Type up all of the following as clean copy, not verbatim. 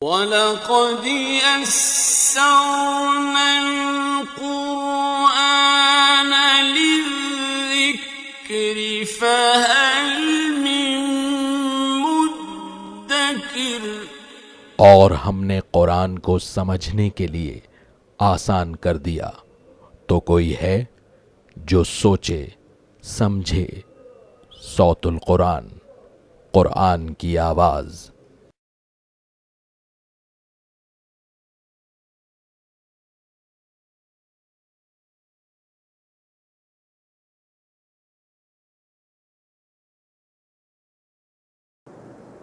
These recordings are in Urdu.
وَلَقَدْ يَسَّرْنَا الْقُرْآنَ لِلذِّكْرِ فَهَلْ مِن مُّدَّكِرٍ۔ اور ہم نے قرآن کو سمجھنے کے لیے آسان کر دیا، تو کوئی ہے جو سوچے سمجھے۔ صوت القرآن، قرآن کی آواز۔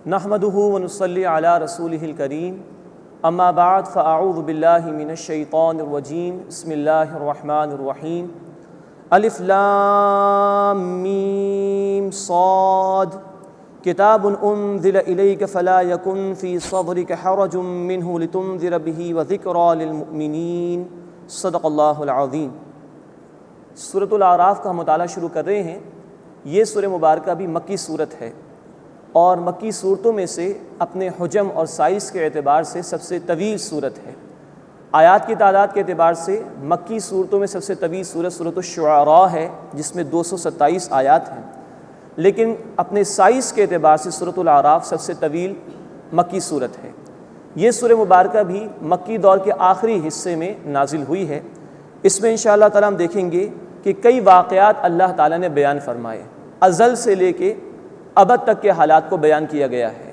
نحمده ونصلي على رسوله الكريم اما بعد فاعوذ باللہ من الشیطان الرجیم بسم اللہ الرحمن الرحیم الف لام میم صاد کتاب انزل الیک فلا یکن فی صدرک حرج منہ لتنذر به وذکری للمؤمنین صدق اللہ العظیم۔ سورۃ الاعراف کا ہم مطالعہ شروع کر رہے ہیں۔ یہ سورہ مبارکہ بھی مکی صورت ہے، اور مکی صورتوں میں سے اپنے حجم اور سائز کے اعتبار سے سب سے طویل صورت ہے۔ آیات کی تعداد کے اعتبار سے مکی صورتوں میں سب سے طویل صورت سورۃ الشعراء ہے، جس میں 227 آیات ہیں، لیکن اپنے سائز کے اعتبار سے سورۃ الاعراف سب سے طویل مکی صورت ہے۔ یہ سورہ مبارکہ بھی مکی دور کے آخری حصے میں نازل ہوئی ہے۔ اس میں انشاءاللہ تعالیٰ ہم دیکھیں گے کہ کئی واقعات اللہ تعالیٰ نے بیان فرمائے۔ ازل سے لے کے ابد تک کے حالات کو بیان کیا گیا ہے۔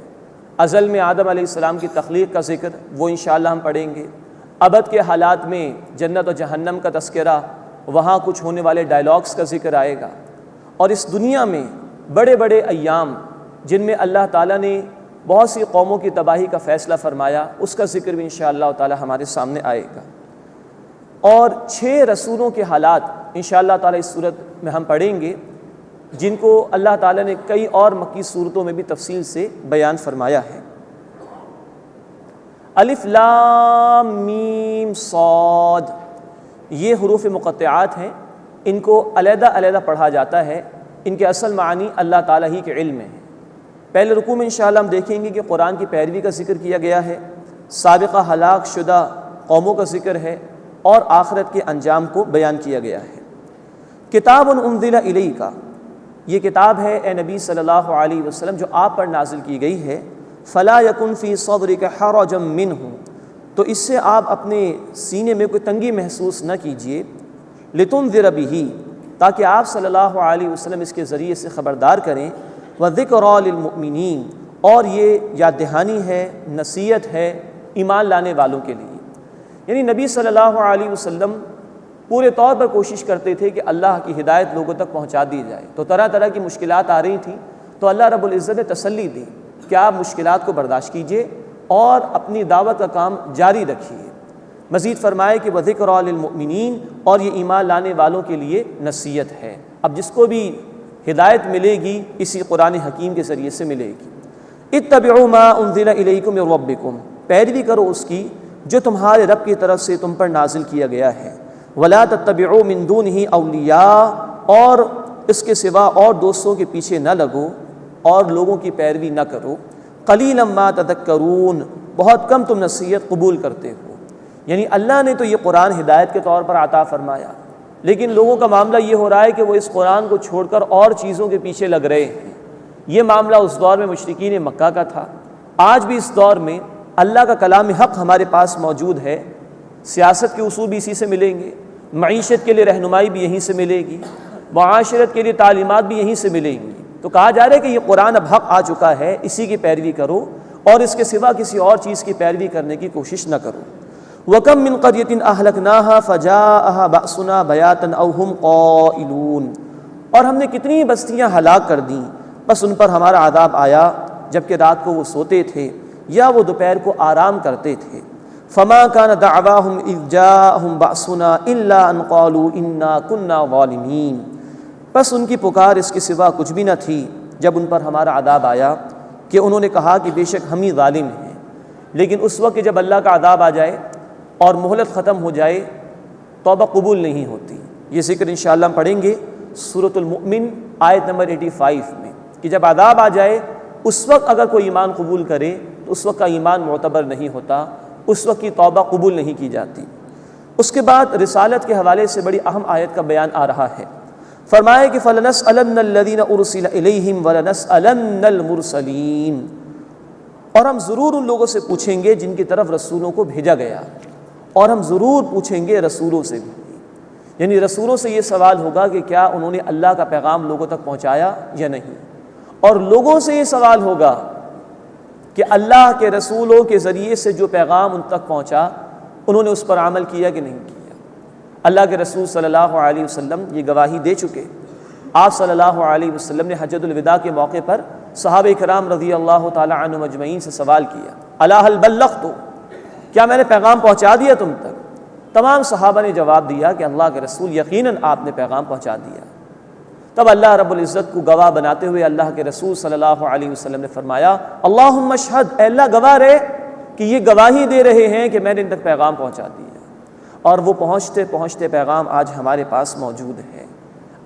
ازل میں آدم علیہ السلام کی تخلیق کا ذکر، وہ انشاءاللہ ہم پڑھیں گے۔ ابد کے حالات میں جنت و جہنم کا تذکرہ، وہاں کچھ ہونے والے ڈائلاگز کا ذکر آئے گا، اور اس دنیا میں بڑے بڑے ایام جن میں اللہ تعالیٰ نے بہت سی قوموں کی تباہی کا فیصلہ فرمایا، اس کا ذکر بھی انشاءاللہ تعالیٰ ہمارے سامنے آئے گا۔ اور 6 رسولوں کے حالات انشاءاللہ تعالیٰ اس صورت میں ہم پڑھیں گے، جن کو اللہ تعالیٰ نے کئی اور مکی صورتوں میں بھی تفصیل سے بیان فرمایا ہے۔ الف لام میم صاد، یہ حروف مقطعات ہیں، ان کو علیحدہ علیحدہ پڑھا جاتا ہے، ان کے اصل معنی اللہ تعالیٰ ہی کے علم میں ہیں۔ پہلے رکوع میں انشاءاللہ ہم دیکھیں گے کہ قرآن کی پیروی کا ذکر کیا گیا ہے، سابقہ ہلاک شدہ قوموں کا ذکر ہے، اور آخرت کے انجام کو بیان کیا گیا ہے۔ کتاب انزل الیک، یہ کتاب ہے اے نبی صلی اللہ علیہ وسلم جو آپ پر نازل کی گئی ہے۔ فلا یکن فی صدرک حرج منہ، تو اس سے آپ اپنے سینے میں کوئی تنگی محسوس نہ کیجیے۔ لتنذر بہ، تاکہ آپ صلی اللہ علیہ وسلم اس کے ذریعے سے خبردار کریں۔ وذکری للمؤمنین، اور یہ یاد دہانی ہے، نصیحت ہے ایمان لانے والوں کے لیے۔ یعنی نبی صلی اللہ علیہ وسلم پورے طور پر کوشش کرتے تھے کہ اللہ کی ہدایت لوگوں تک پہنچا دی جائے، تو طرح طرح کی مشکلات آ رہی تھیں، تو اللہ رب العزت نے تسلی دی کہ آپ مشکلات کو برداشت کیجئے اور اپنی دعوت کا کام جاری رکھیے۔ مزید فرمائے کہ وذکری للمؤمنین، اور یہ ایمان لانے والوں کے لیے نصیحت ہے۔ اب جس کو بھی ہدایت ملے گی اسی قرآن حکیم کے ذریعے سے ملے گی۔ اتبعوا ما انزل الیکم من ربکم، پیروی کرو اس کی جو تمہارے رب کی طرف سے تم پر نازل کیا گیا ہے۔ ولا تتبعوا من دونہ اولیاء، اور اس کے سوا اور دوستوں کے پیچھے نہ لگو اور لوگوں کی پیروی نہ کرو۔ قلیلا ما تذکرون، بہت کم تم نصیحت قبول کرتے ہو۔ یعنی اللہ نے تو یہ قرآن ہدایت کے طور پر عطا فرمایا، لیکن لوگوں کا معاملہ یہ ہو رہا ہے کہ وہ اس قرآن کو چھوڑ کر اور چیزوں کے پیچھے لگ رہے ہیں۔ یہ معاملہ اس دور میں مشرکین مکہ کا تھا، آج بھی اس دور میں اللہ کا کلام حق ہمارے پاس موجود ہے۔ سیاست کے اصول بھی اسی سے ملیں گے، معیشت کے لیے رہنمائی بھی یہیں سے ملے گی، معاشرت کے لیے تعلیمات بھی یہیں سے ملیں گی۔ تو کہا جا رہا ہے کہ یہ قرآن اب حق آ چکا ہے، اسی کی پیروی کرو اور اس کے سوا کسی اور چیز کی پیروی کرنے کی کوشش نہ کرو۔ وَكَم مِّن قَرْيَةٍ أَهْلَكْنَاهَا فَجَاءَهَا بَأْسُنَا بَيَاتًا أَوْ هُمْ قَائِلُونَ، اور ہم نے کتنی بستیاں ہلاک کر دیں، بس ان پر ہمارا عذاب آیا جبکہ رات کو وہ سوتے تھے یا وہ دوپہر کو آرام کرتے تھے۔ فما كان دعواهم اذ جاءهم بأسنا الا ان قالوا انا كنا ظالمين، بس ان کی پکار اس کے سوا کچھ بھی نہ تھی جب ان پر ہمارا عذاب آیا کہ انہوں نے کہا کہ بے شک ہم ہی ظالم ہیں۔ لیکن اس وقت جب اللہ کا عذاب آ جائے اور مہلت ختم ہو جائے، توبہ قبول نہیں ہوتی۔ یہ ذکر انشاءاللہ ہم پڑھیں گے سورۃ المؤمن آیت نمبر 85 میں، کہ جب عذاب آ جائے اس وقت اگر کوئی ایمان قبول کرے تو تو اس وقت کا ایمان معتبر نہیں ہوتا، اس وقت کی توبہ قبول نہیں کی جاتی۔ اس کے بعد رسالت کے حوالے سے بڑی اہم آیت کا بیان آ رہا ہے۔ فرمایا کہ فَلَنَسْأَلَنَّ الَّذِينَ أُرْسِلَ إِلَيْهِمْ وَلَنَسْأَلَنَّ الْمُرْسَلِينَ، اور ہم ضرور ان لوگوں سے پوچھیں گے جن کی طرف رسولوں کو بھیجا گیا، اور ہم ضرور پوچھیں گے رسولوں سے بھی، یعنی رسولوں سے یہ سوال ہوگا کہ کیا انہوں نے اللہ کا پیغام لوگوں تک پہنچایا یا نہیں، اور لوگوں سے یہ سوال ہوگا کہ اللہ کے رسولوں کے ذریعے سے جو پیغام ان تک پہنچا انہوں نے اس پر عمل کیا کہ نہیں کیا۔ اللہ کے رسول صلی اللہ علیہ وسلم یہ گواہی دے چکے۔ آپ صلی اللہ علیہ وسلم نے حجۃ الوداع کے موقع پر صحابہ کرام رضی اللہ تعالی عنہم اجمعین سے سوال کیا، الا هل بلغت، کیا میں نے پیغام پہنچا دیا تم تک؟ تمام صحابہ نے جواب دیا کہ اللہ کے رسول یقیناً آپ نے پیغام پہنچا دیا۔ تب اللہ رب العزت کو گواہ بناتے ہوئے اللہ کے رسول صلی اللہ علیہ وسلم نے فرمایا، اللہم اشہد، اے اللہ گواہ رہے کہ یہ گواہی دے رہے ہیں کہ میں نے ان تک پیغام پہنچا دیا، اور وہ پہنچتے پہنچتے پیغام آج ہمارے پاس موجود ہے۔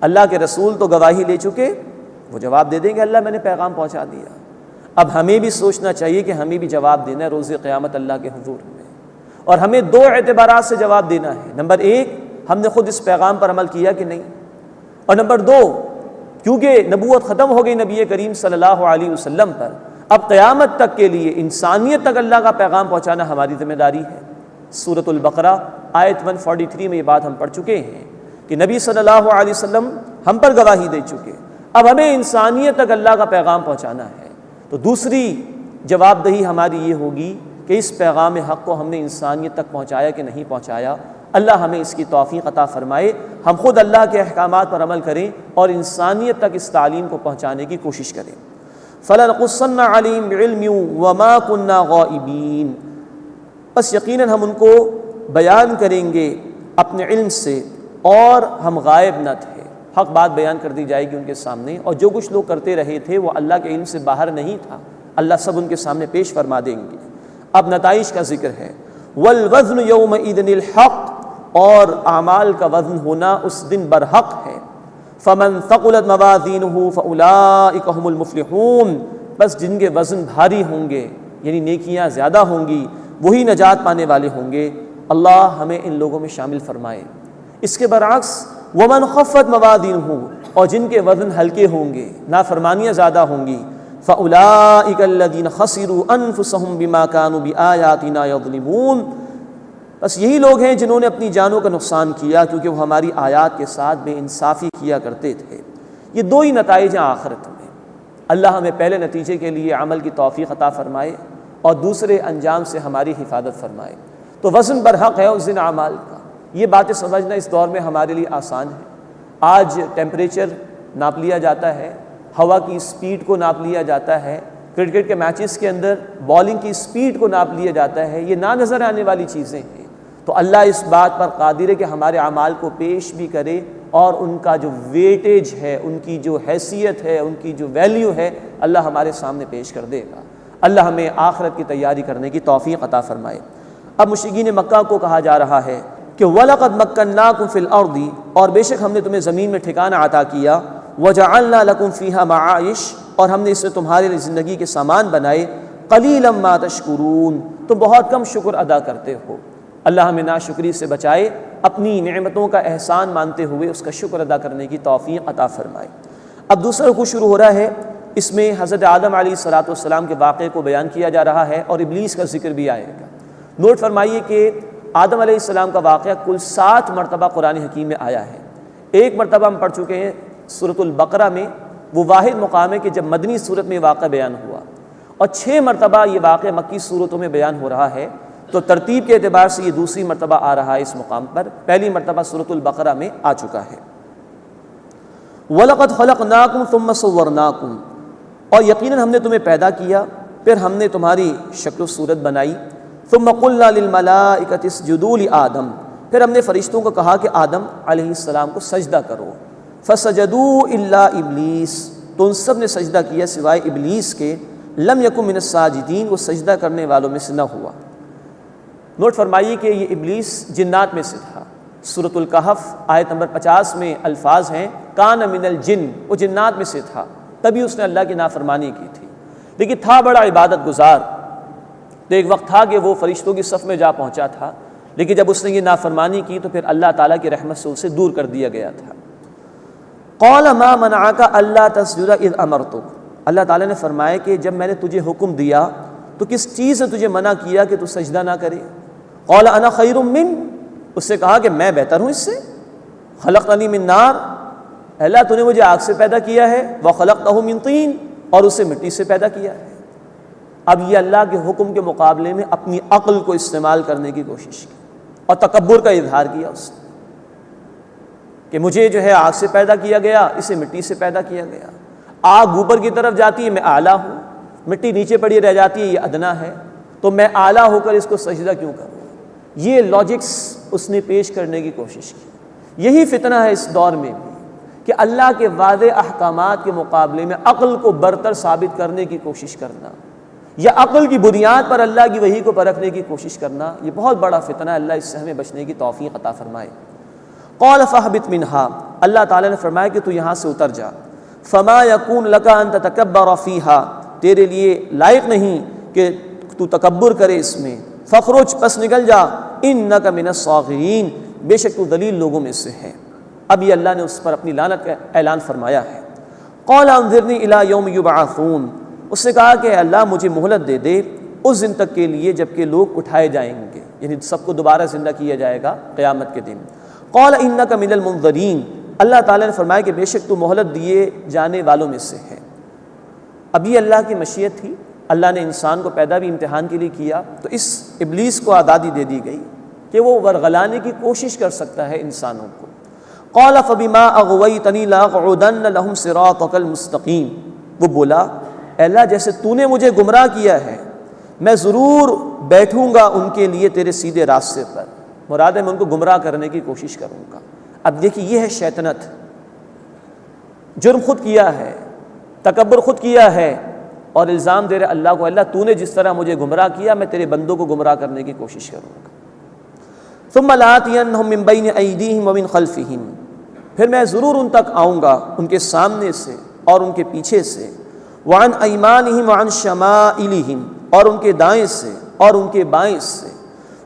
اللہ کے رسول تو گواہی لے چکے، وہ جواب دے دیں گے اللہ میں نے پیغام پہنچا دیا۔ اب ہمیں بھی سوچنا چاہیے کہ ہمیں بھی جواب دینا ہے روز قیامت اللہ کے حضور میں، اور ہمیں دو اعتبارات سے جواب دینا ہے۔ نمبر ایک، ہم نے خود اس پیغام پر عمل کیا کہ نہیں، اور نمبر دو، کیونکہ نبوت ختم ہو گئی نبی کریم صلی اللہ علیہ وسلم پر، اب قیامت تک کے لیے انسانیت تک اللہ کا پیغام پہنچانا ہماری ذمہ داری ہے۔ سورۃ البقرہ آیت 143 میں یہ بات ہم پڑھ چکے ہیں کہ نبی صلی اللہ علیہ وسلم ہم پر گواہی دے چکے، اب ہمیں انسانیت تک اللہ کا پیغام پہنچانا ہے۔ تو دوسری جواب دہی ہماری یہ ہوگی کہ اس پیغام حق کو ہم نے انسانیت تک پہنچایا کہ نہیں پہنچایا۔ اللہ ہمیں اس کی توفیق عطا فرمائے، ہم خود اللہ کے احکامات پر عمل کریں اور انسانیت تک اس تعلیم کو پہنچانے کی کوشش کریں۔ فَلَنَقُصَّنَّ عَلَيْهِمْ بِعِلْمٍ وَمَا كُنَّا غَائِبِينَ، بس یقیناً ہم ان کو بیان کریں گے اپنے علم سے، اور ہم غائب نہ تھے۔ حق بات بیان کر دی جائے گی ان کے سامنے، اور جو کچھ لوگ کرتے رہے تھے وہ اللہ کے علم سے باہر نہیں تھا، اللہ سب ان کے سامنے پیش فرما دیں گے۔ اب نتائج کا ذکر ہے، وَالْوَزْنُ يَوْمَئِذٍ الْحَقُّ، اور اعمال کا وزن ہونا اس دن برحق ہے۔ فَمَنْ ثَقُلَتْ مَوَازِينُهُ فَأُولَئِكَ هُمُ الْمُفْلِحُونَ، بس جن کے وزن بھاری ہوں گے یعنی نیکیاں زیادہ ہوں گی وہی نجات پانے والے ہوں گے۔ اللہ ہمیں ان لوگوں میں شامل فرمائے۔ اس کے برعکس وَمَنْ خَفَّتْ مَوَازِينُهُ، اور جن کے وزن ہلکے ہوں گے، نافرمانیاں زیادہ ہوں گی، فَأُولَئِكَ الَّذِينَ خَسِرُوا أَنفُسَهُمْ بِمَا كَانُوا بِآيَاتِنَا يَظْلِمُونَ، بس یہی لوگ ہیں جنہوں نے اپنی جانوں کا نقصان کیا کیونکہ وہ ہماری آیات کے ساتھ بے انصافی کیا کرتے تھے۔ یہ دو ہی نتائج ہیں آخرت میں۔ اللہ ہمیں پہلے نتیجے کے لیے عمل کی توفیق عطا فرمائے، اور دوسرے انجام سے ہماری حفاظت فرمائے۔ تو وزن برحق ہے اس دن اعمال کا۔ یہ باتیں سمجھنا اس دور میں ہمارے لیے آسان ہے۔ آج ٹیمپریچر ناپ لیا جاتا ہے، ہوا کی سپیڈ کو ناپ لیا جاتا ہے، کرکٹ کے میچز کے اندر بالنگ کی سپیڈ کو ناپ لیا جاتا ہے، یہ نہ نظر آنے والی چیزیں ہیں۔ تو اللہ اس بات پر قادر ہے کہ ہمارے اعمال کو پیش بھی کرے، اور ان کا جو ویٹیج ہے، ان کی جو حیثیت ہے، ان کی جو ویلیو ہے، اللہ ہمارے سامنے پیش کر دے گا۔ اللہ ہمیں آخرت کی تیاری کرنے کی توفیق عطا فرمائے۔ اب مشرکین مکہ کو کہا جا رہا ہے کہ وَلَقَدْ مَكَّنَّاكُمْ فِي الْأَرْضِ، اور بے شک ہم نے تمہیں زمین میں ٹھکانہ عطا کیا، وَجَعَلْنَا لَكُمْ فِيهَا مَعَائِشَ، اور ہم نے اس سے تمہارے لیے زندگی کے سامان بنائے، قَلِيلًا مَا تَشْكُرُونَ، تم بہت کم شکر ادا کرتے ہو۔ اللہ ہمیں ناشکری سے بچائے، اپنی نعمتوں کا احسان مانتے ہوئے اس کا شکر ادا کرنے کی توفیق عطا فرمائے۔ اب دوسرا رکوع شروع ہو رہا ہے، اس میں حضرت آدم علیہ السلام کے واقعے کو بیان کیا جا رہا ہے، اور ابلیس کا ذکر بھی آئے گا۔ نوٹ فرمائیے کہ آدم علیہ السلام کا واقعہ کل 7 مرتبہ قرآن حکیم میں آیا ہے۔ ایک مرتبہ ہم پڑھ چکے ہیں سورۃ البقرہ میں، وہ واحد مقام ہے کہ جب مدنی صورت میں واقعہ بیان ہوا، اور 6 مرتبہ یہ واقعہ مکی صورتوں میں بیان ہو رہا ہے۔ تو ترتیب کے اعتبار سے یہ دوسری مرتبہ آ رہا ہے اس مقام پر، پہلی مرتبہ سورۃ البقرہ میں آ چکا ہے۔ وَلَقَدْ خَلَقْنَاكُمْ ثُمَّ صَوَّرْنَاكُمْ، اور یقیناً ہم نے تمہیں پیدا کیا، پھر ہم نے تمہاری شکل و صورت بنائی۔ ثُمَّ قُلْنَا لِلْمَلَائِكَةِ اسْجُدُوا لِآدَمَ، پھر ہم نے فرشتوں کو کہا کہ آدم علیہ السلام کو سجدہ کرو۔ فَسَجَدُوا إِلَّا إِبْلِيسَ، تو ان سب نے سجدہ کیا سوائے ابلیس کے، لَمْ يَكُن مِنَ السَّاجِدِينَ، وہ سجدہ کرنے والوں میں سے نہ ہوا۔ نوٹ فرمائیے کہ یہ ابلیس جنات میں سے تھا۔ سورۃ الکہف آیت نمبر 50 میں الفاظ ہیں کان من الجن، وہ جنات میں سے تھا، تبھی اس نے اللہ کی نافرمانی کی تھی، لیکن تھا بڑا عبادت گزار، تو ایک وقت تھا کہ وہ فرشتوں کی صف میں جا پہنچا تھا، لیکن جب اس نے یہ نافرمانی کی تو پھر اللہ تعالیٰ کی رحمت سے اسے دور کر دیا گیا تھا۔ قال ما منعک الا تسجد اذ امرتک، اللہ تعالیٰ نے فرمایا کہ جب میں نے تجھے حکم دیا تو کس چیز نے تجھے منع کیا کہ تو سجدہ نہ کرے؟ قال انا خیر من، اس سے کہا کہ میں بہتر ہوں اس سے، خلقتنی من نار، اللہ تو نے مجھے آگ سے پیدا کیا ہے، وخلقتہ من طین، اور اسے مٹی سے پیدا کیا ہے۔ اب یہ اللہ کے حکم کے مقابلے میں اپنی عقل کو استعمال کرنے کی کوشش کی اور تکبر کا اظہار کیا اس نے کہ مجھے جو ہے آگ سے پیدا کیا گیا، اسے مٹی سے پیدا کیا گیا، آگ اوپر کی طرف جاتی ہے میں اعلیٰ ہوں، مٹی نیچے پڑی رہ جاتی ہے یہ ادنا ہے، تو میں اعلیٰ ہو کر اس کو سجدہ کیوں کروں؟ یہ لاجکس اس نے پیش کرنے کی کوشش کی۔ یہی فتنہ ہے اس دور میں بھی کہ اللہ کے واضح احکامات کے مقابلے میں عقل کو برتر ثابت کرنے کی کوشش کرنا یا عقل کی بنیاد پر اللہ کی وحی کو پرکھنے کی کوشش کرنا، یہ بہت بڑا فتنہ ہے۔ اللہ اس سے ہمیں بچنے کی توفیق عطا فرمائے۔ قال فاہبط منہا، اللہ تعالیٰ نے فرمایا کہ تو یہاں سے اتر جا، فما یکون لک ان تتکبر فیہا، تیرے لیے لائق نہیں کہ تو تکبر کرے اس میں، فخرج، پس نکل جا، انک من الصاغرین، بے شک تو ذلیل لوگوں میں سے ہے۔ اب یہ اللہ نے اس پر اپنی لعنت کا اعلان فرمایا ہے۔ قال انظرنی الی یوم یبعثون، اس نے کہا کہ اللہ مجھے مہلت دے دے اس دن تک کے لیے جب کہ لوگ اٹھائے جائیں گے، یعنی سب کو دوبارہ زندہ کیا جائے گا قیامت کے دن۔ قال انک من المنظرین، اللہ تعالیٰ نے فرمایا کہ بے شک تو مہلت دیے جانے والوں میں سے ہے۔ اب یہ اللہ کی مشیت تھی، اللہ نے انسان کو پیدا بھی امتحان کے لیے کیا، تو اس ابلیس کو آزادی دے دی گئی کہ وہ ورغلانے کی کوشش کر سکتا ہے انسانوں کو۔ قال فبما اغویتنی لاقعدن لهم صراطک المستقیم، وہ بولا اے اللہ جیسے تو نے مجھے گمراہ کیا ہے میں ضرور بیٹھوں گا ان کے لیے تیرے سیدھے راستے پر، مراد ہے میں ان کو گمراہ کرنے کی کوشش کروں گا۔ اب دیکھیے یہ ہے شیطنت، جرم خود کیا ہے، تکبر خود کیا ہے، اور الزام دے رہے اللہ کو، اللہ تو نے جس طرح مجھے گمراہ کیا میں تیرے بندوں کو گمراہ کرنے کی کوشش کروں گا۔ ثم لآتینہم من بین ایدیہم ومن خلفہم، پھر میں ضرور ان تک آؤں گا ان کے سامنے سے اور ان کے پیچھے سے، وعن ایمانہم وعن شمائلہم، اور ان کے دائیں سے اور ان کے بائیں سے،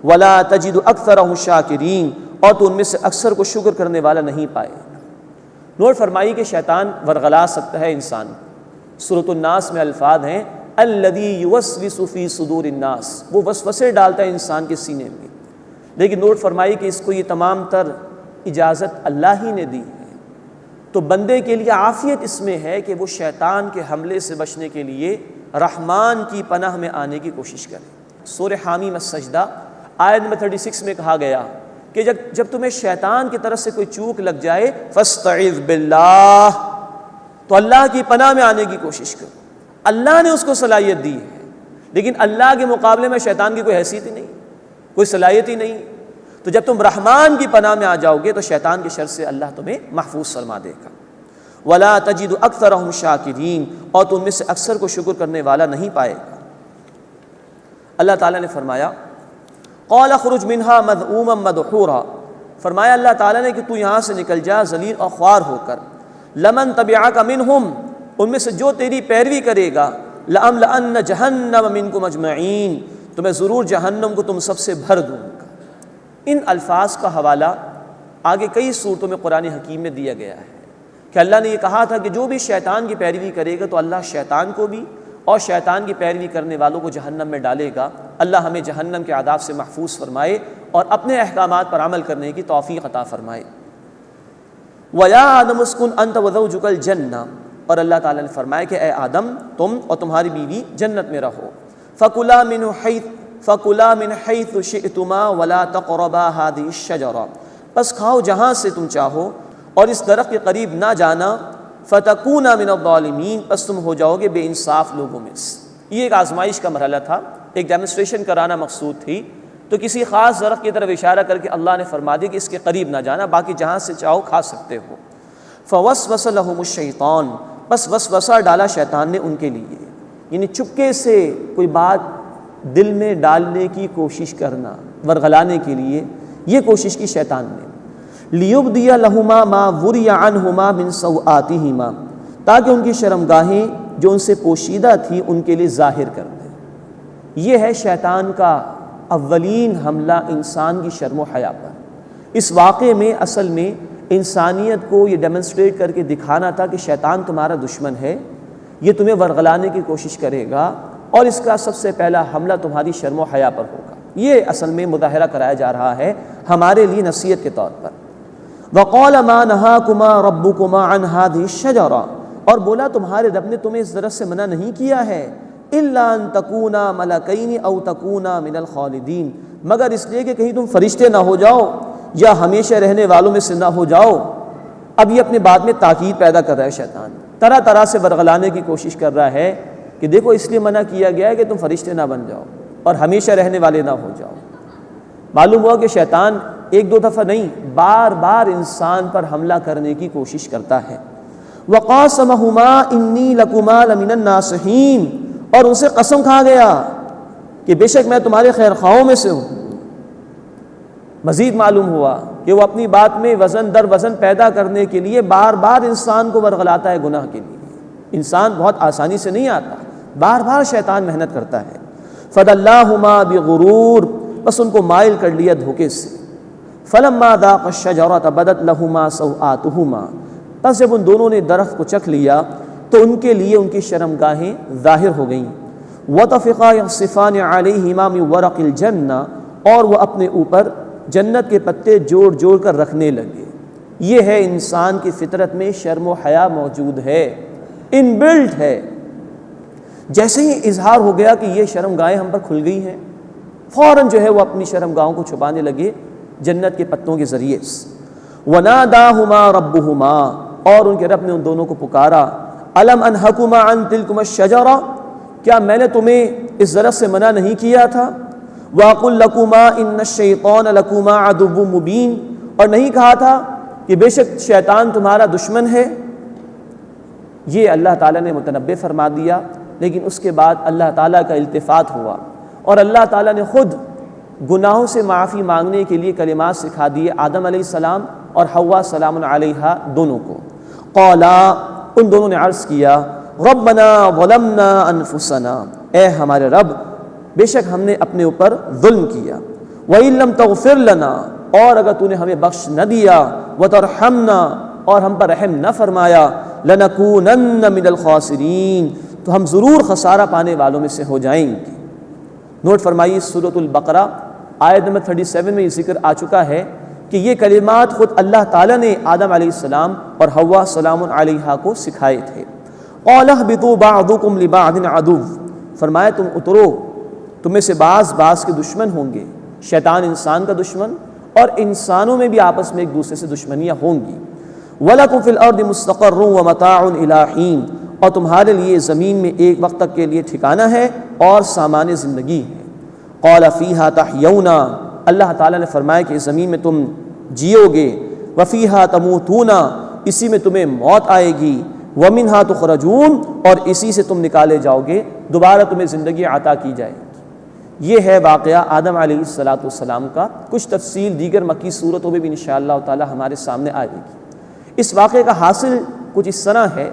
ولا تجد اکثرہم شاکرین، اور تو ان میں سے اکثر کو شکر کرنے والا نہیں پائے۔ نوٹ فرمائی کہ شیطان ورغلا سکتا ہے انسان کو۔ سورۃ الناس میں الفاظ ہیں الذی یوسوس فی صدور الناس، وہ وسوسے ڈالتا ہے انسان کے سینے میں، لیکن نوٹ فرمائی کہ اس کو یہ تمام تر اجازت اللہ ہی نے دی ہے، تو بندے کے لیے عافیت اس میں ہے کہ وہ شیطان کے حملے سے بچنے کے لیے رحمان کی پناہ میں آنے کی کوشش کرے۔ سورہ حامیم السجدہ آیت نمبر 36 میں کہا گیا کہ جب تمہیں شیطان کی طرف سے کوئی چوک لگ جائے فاستعذ باللہ، تو اللہ کی پناہ میں آنے کی کوشش کرو۔ اللہ نے اس کو صلاحیت دی ہے، لیکن اللہ کے مقابلے میں شیطان کی کوئی حیثیت ہی نہیں، کوئی صلاحیت ہی نہیں، تو جب تم رحمان کی پناہ میں آ جاؤ گے تو شیطان کے شر سے اللہ تمہیں محفوظ فرما دے گا۔ ولا تجد اکثرہم شاکرین، اور تو ان میں سے اکثر کو شکر کرنے والا نہیں پائے گا۔ اللہ تعالیٰ نے فرمایا قال اخرج منها مذءوما مدحورا، فرمایا اللہ تعالیٰ نے کہ تو یہاں سے نکل جا ذلیل اور خوار ہو کر، لمن تبعک منہم، ان میں سے جو تیری پیروی کرے گا، لأملأن جہنم منکم اجمعین، تو میں ضرور جہنم کو تم سب سے بھر دوں گا۔ ان الفاظ کا حوالہ آگے کئی صورتوں میں قرآن حکیم میں دیا گیا ہے کہ اللہ نے یہ کہا تھا کہ جو بھی شیطان کی پیروی کرے گا تو اللہ شیطان کو بھی اور شیطان کی پیروی کرنے والوں کو جہنم میں ڈالے گا۔ اللہ ہمیں جہنم کے عذاب سے محفوظ فرمائے اور اپنے احکامات پر عمل کرنے کی توفیق عطا فرمائے۔ وَيَا آدَمُ اسْكُنْ أَنْتَ وَزَوْجُكَ الْجَنَّةَ، اور اللہ تعالیٰ نے فرمایا کہ اے آدم تم اور تمہاری بیوی جنت میں رہو، فَكُلَا مِنْ حَيْثُ شِئْتُمَا وَلَا تَقْرَبَا هَذِهِ الشَّجَرَةَ، بس کھاؤ جہاں سے تم چاہو اور اس درخت کے قریب نہ جانا، فَتَكُونَا مِنَ الظَّالِمِينَ، بس تم ہو جاؤ گے بے انصاف لوگوں میں سے۔ یہ ایک آزمائش کا مرحلہ تھا، ایک ڈیمونسٹریشن کرانا مقصود تھی، تو کسی خاص درخت کی طرف اشارہ کر کے اللہ نے فرما دیا کہ اس کے قریب نہ جانا، باقی جہاں سے چاہو کھا سکتے ہو۔ فوسوس لهم الشیطان، بس وسوسہ ڈالا شیطان نے ان کے لیے، یعنی چپکے سے کوئی بات دل میں ڈالنے کی کوشش کرنا، ورغلانے کے لیے یہ کوشش کی شیطان نے۔ لیبدی لہما ما وری عنہما من سوآتہما، تاکہ ان کی شرمگاہیں جو ان سے پوشیدہ تھی ان کے لیے ظاہر کر دے۔ یہ ہے شیطان کا اولین حملہ انسان کی شرم و حیا پر۔ اس واقعے میں اصل میں انسانیت کو یہ ڈیمنسٹریٹ کر کے دکھانا تھا کہ شیطان تمہارا دشمن ہے، یہ تمہیں ورغلانے کی کوشش کرے گا اور اس کا سب سے پہلا حملہ تمہاری شرم و حیا پر ہوگا۔ یہ اصل میں مظاہرہ کرایا جا رہا ہے ہمارے لیے نصیحت کے طور پر۔ وَقَالَ مَا نَهَاكُمَا رَبُّكُمَا عَنْ هَذِهِ الشَّجَرَةِ، اور بولا تمہارے رب نے تمہیں اس درخت سے منع نہیں کیا ہے، إِلَّا أَن تَكُونَا مَلَكَيْنِ أَوْ تَكُونَا مِنَ الْخَالِدِينَ، مگر اس لیے کہ کہیں تم فرشتے نہ ہو جاؤ یا ہمیشہ رہنے والوں میں سے نہ ہو جاؤ۔ اب یہ اپنے بات میں تاکید پیدا کر رہا ہے شیطان، طرح طرح سے ورغلانے کی کوشش کر رہا ہے کہ دیکھو اس لیے منع کیا گیا ہے کہ تم فرشتے نہ بن جاؤ اور ہمیشہ رہنے والے نہ ہو جاؤ۔ معلوم ہوا کہ شیطان ایک دو دفعہ نہیں، بار بار انسان پر حملہ کرنے کی کوشش کرتا ہے۔ وَقَاسَمَهُمَا إِنِّي لَكُمَا لَمِنَ النَّاصِحِينَ، اور ان سے قسم کھا گیا کہ بے شک میں تمہارے خیر خواہوں میں سے ہوں۔ مزید معلوم ہوا کہ وہ اپنی بات میں وزن در وزن پیدا کرنے کے لیے بار بار انسان کو ورغلاتا ہے گناہ کے لیے۔ انسان بہت آسانی سے نہیں آتا، بار بار شیطان محنت کرتا ہے۔ فَدَلَّاهُمَا بِغُرُورٍ، بس ان کو مائل کر لیا دھوکے سے۔ فَلَمَّا ذَاقَ الشَّجَرَةَ بَدَتْ لَهُمَا سَوْآتُهُمَا، بس جب ان دونوں نے درخت کو چکھ لیا تو ان کے لیے ان کی شرمگاہیں ظاہر ہو گئیں۔ وَطَفِقَا يَخْصِفَانِ عَلَيْهِمَا مِن وَرَقِ الْجَنَّةِ، اور وہ اپنے اوپر جنت کے پتے جوڑ جوڑ کر رکھنے لگے۔ یہ ہے انسان کی فطرت میں شرم و حیا موجود ہے، ان بلٹ ہے۔ جیسے ہی اظہار ہو گیا کہ یہ شرمگاہیں ہم پر کھل گئی ہیں، فوراً جو ہے وہ اپنی شرمگاہوں کو چھپانے لگے جنت کے پتوں کے ذریعے سے۔ وَنَادَاهُمَا رَبُّهُمَا، اور ان کے رب نے ان دونوں کو پکارا، أَلَمْ أَنْهَكُمَا عَنْ تِلْكُمَا الشَّجَرَةِ، کیا میں نے تمہیں اس درخت سے منع نہیں کیا تھا؟ وَأَقُلْ لَكُمَا إِنَّ الشَّيْطَانَ لَكُمَا عَدُوٌّ مُبِينٌ، اور نہیں کہا تھا کہ بے شک شیطان تمہارا دشمن ہے؟ یہ اللہ تعالیٰ نے متنبع فرما دیا، لیکن اس کے بعد اللہ تعالیٰ کا التفات ہوا اور اللہ تعالیٰ نے خود گناہوں سے معافی مانگنے کے لیے کلمات سکھا دیے آدم علیہ السلام اور حوا سلام علیہا دونوں کو۔ قالا، ان دونوں نے عرض کیا، ربنا ظلمنا انفسنا، اے ہمارے رب بے شک ہم نے اپنے اوپر ظلم کیا، وَإِن لَّمْ تَغْفِرْ لَنَا، اور اگر تو نے ہمیں بخش نہ دیا، وَتَرْحَمْنَا، اور ہم پر رحم نہ فرمایا، لَنَكُونَنَّ مِنَ الْخَاسِرِينَ، تو ہم ضرور خسارہ پانے والوں میں سے ہو جائیں گے۔ نوٹ فرمائیے سورۃ البقرہ آیت نمبر 37 میں یہ ذکر آ چکا ہے کہ یہ کلمات خود اللہ تعالیٰ نے آدم علیہ السلام اور حوا سلام علیہا کو سکھائے تھے۔ قَالَ اهْبِطُوا بَعْضُكُمْ لِبَعْضٍ عَدُوٌّ، فرمایا تم اترو، تم میں سے بعض کے دشمن ہوں گے، شیطان انسان کا دشمن اور انسانوں میں بھی آپس میں ایک دوسرے سے دشمنیاں ہوں گی۔ وَلَكُمْ فِي الْأَرْضِ مُسْتَقَرٌّ وَمَتَاعٌ إِلَىٰ حِينٍ، اور تمہارے لیے زمین میں ایک وقت تک کے لیے ٹھکانہ ہے اور سامان زندگی ہے۔ قَالَ فِيهَا تَحْيَوْنَ، اللہ تعالیٰ نے فرمایا کہ اس زمین میں تم جیو گے، وَفِيهَا تَمُوتُونَ، اسی میں تمہیں موت آئے گی، وَمِنْهَا تُخْرَجُونَ، اور اسی سے تم نکالے جاؤ گے، دوبارہ تمہیں زندگی عطا کی جائے گی۔ یہ ہے واقعہ آدم علیہ السلام کا، کچھ تفصیل دیگر مکی صورتوں میں بھی انشاءاللہ تعالی ہمارے سامنے آئے گی۔ اس واقعے کا حاصل کچھ اس طرح ہے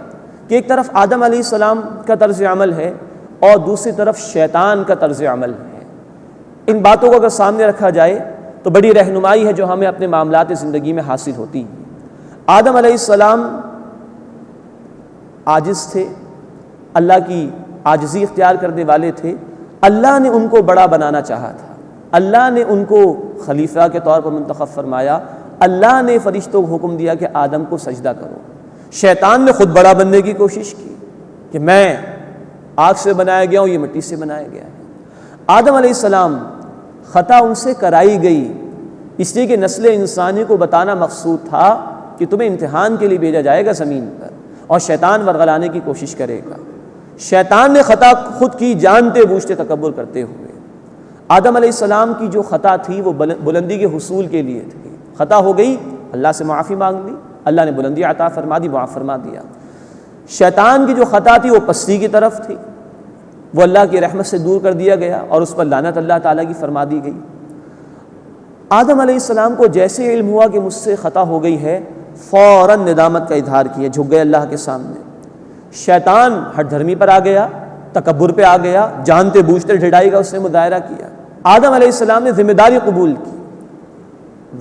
کہ ایک طرف آدم علیہ السلام کا طرز عمل ہے اور دوسری طرف شیطان کا طرز عمل ہے۔ ان باتوں کو اگر سامنے رکھا جائے تو بڑی رہنمائی ہے جو ہمیں اپنے معاملات زندگی میں حاصل ہوتی ہے۔ آدم علیہ السلام عاجز تھے، اللہ کی عاجزی اختیار کرنے والے تھے، اللہ نے ان کو بڑا بنانا چاہا تھا، اللہ نے ان کو خلیفہ کے طور پر منتخب فرمایا، اللہ نے فرشتوں کو حکم دیا کہ آدم کو سجدہ کرو۔ شیطان نے خود بڑا بننے کی کوشش کی کہ میں آگ سے بنایا گیا ہوں، یہ مٹی سے بنایا گیا ہے۔ آدم علیہ السلام خطا ان سے کرائی گئی اس لیے کہ نسل انسانی کو بتانا مقصود تھا کہ تمہیں امتحان کے لیے بھیجا جائے گا زمین پر، اور شیطان ورغلانے کی کوشش کرے گا۔ شیطان نے خطا خود کی جانتے بوجھتے تکبر کرتے ہوئے۔ آدم علیہ السلام کی جو خطا تھی وہ بلندی کے حصول کے لیے تھی، خطا ہو گئی، اللہ سے معافی مانگ لی، اللہ نے بلندی عطا فرما دی، معاف فرما دیا۔ شیطان کی جو خطا تھی وہ پستی کی طرف تھی، وہ اللہ کی رحمت سے دور کر دیا گیا اور اس پر لعنت اللہ تعالیٰ کی فرما دی گئی۔ آدم علیہ السلام کو جیسے علم ہوا کہ مجھ سے خطا ہو گئی ہے، فوراً ندامت کا اظہار کیا، جھک گئے اللہ کے سامنے۔ شیطان ہٹ دھرمی پر آ گیا، تکبر پہ آ گیا، جانتے بوجھتے ڈھٹائی کا اس نے مظاہرہ کیا۔ آدم علیہ السلام نے ذمہ داری قبول کی،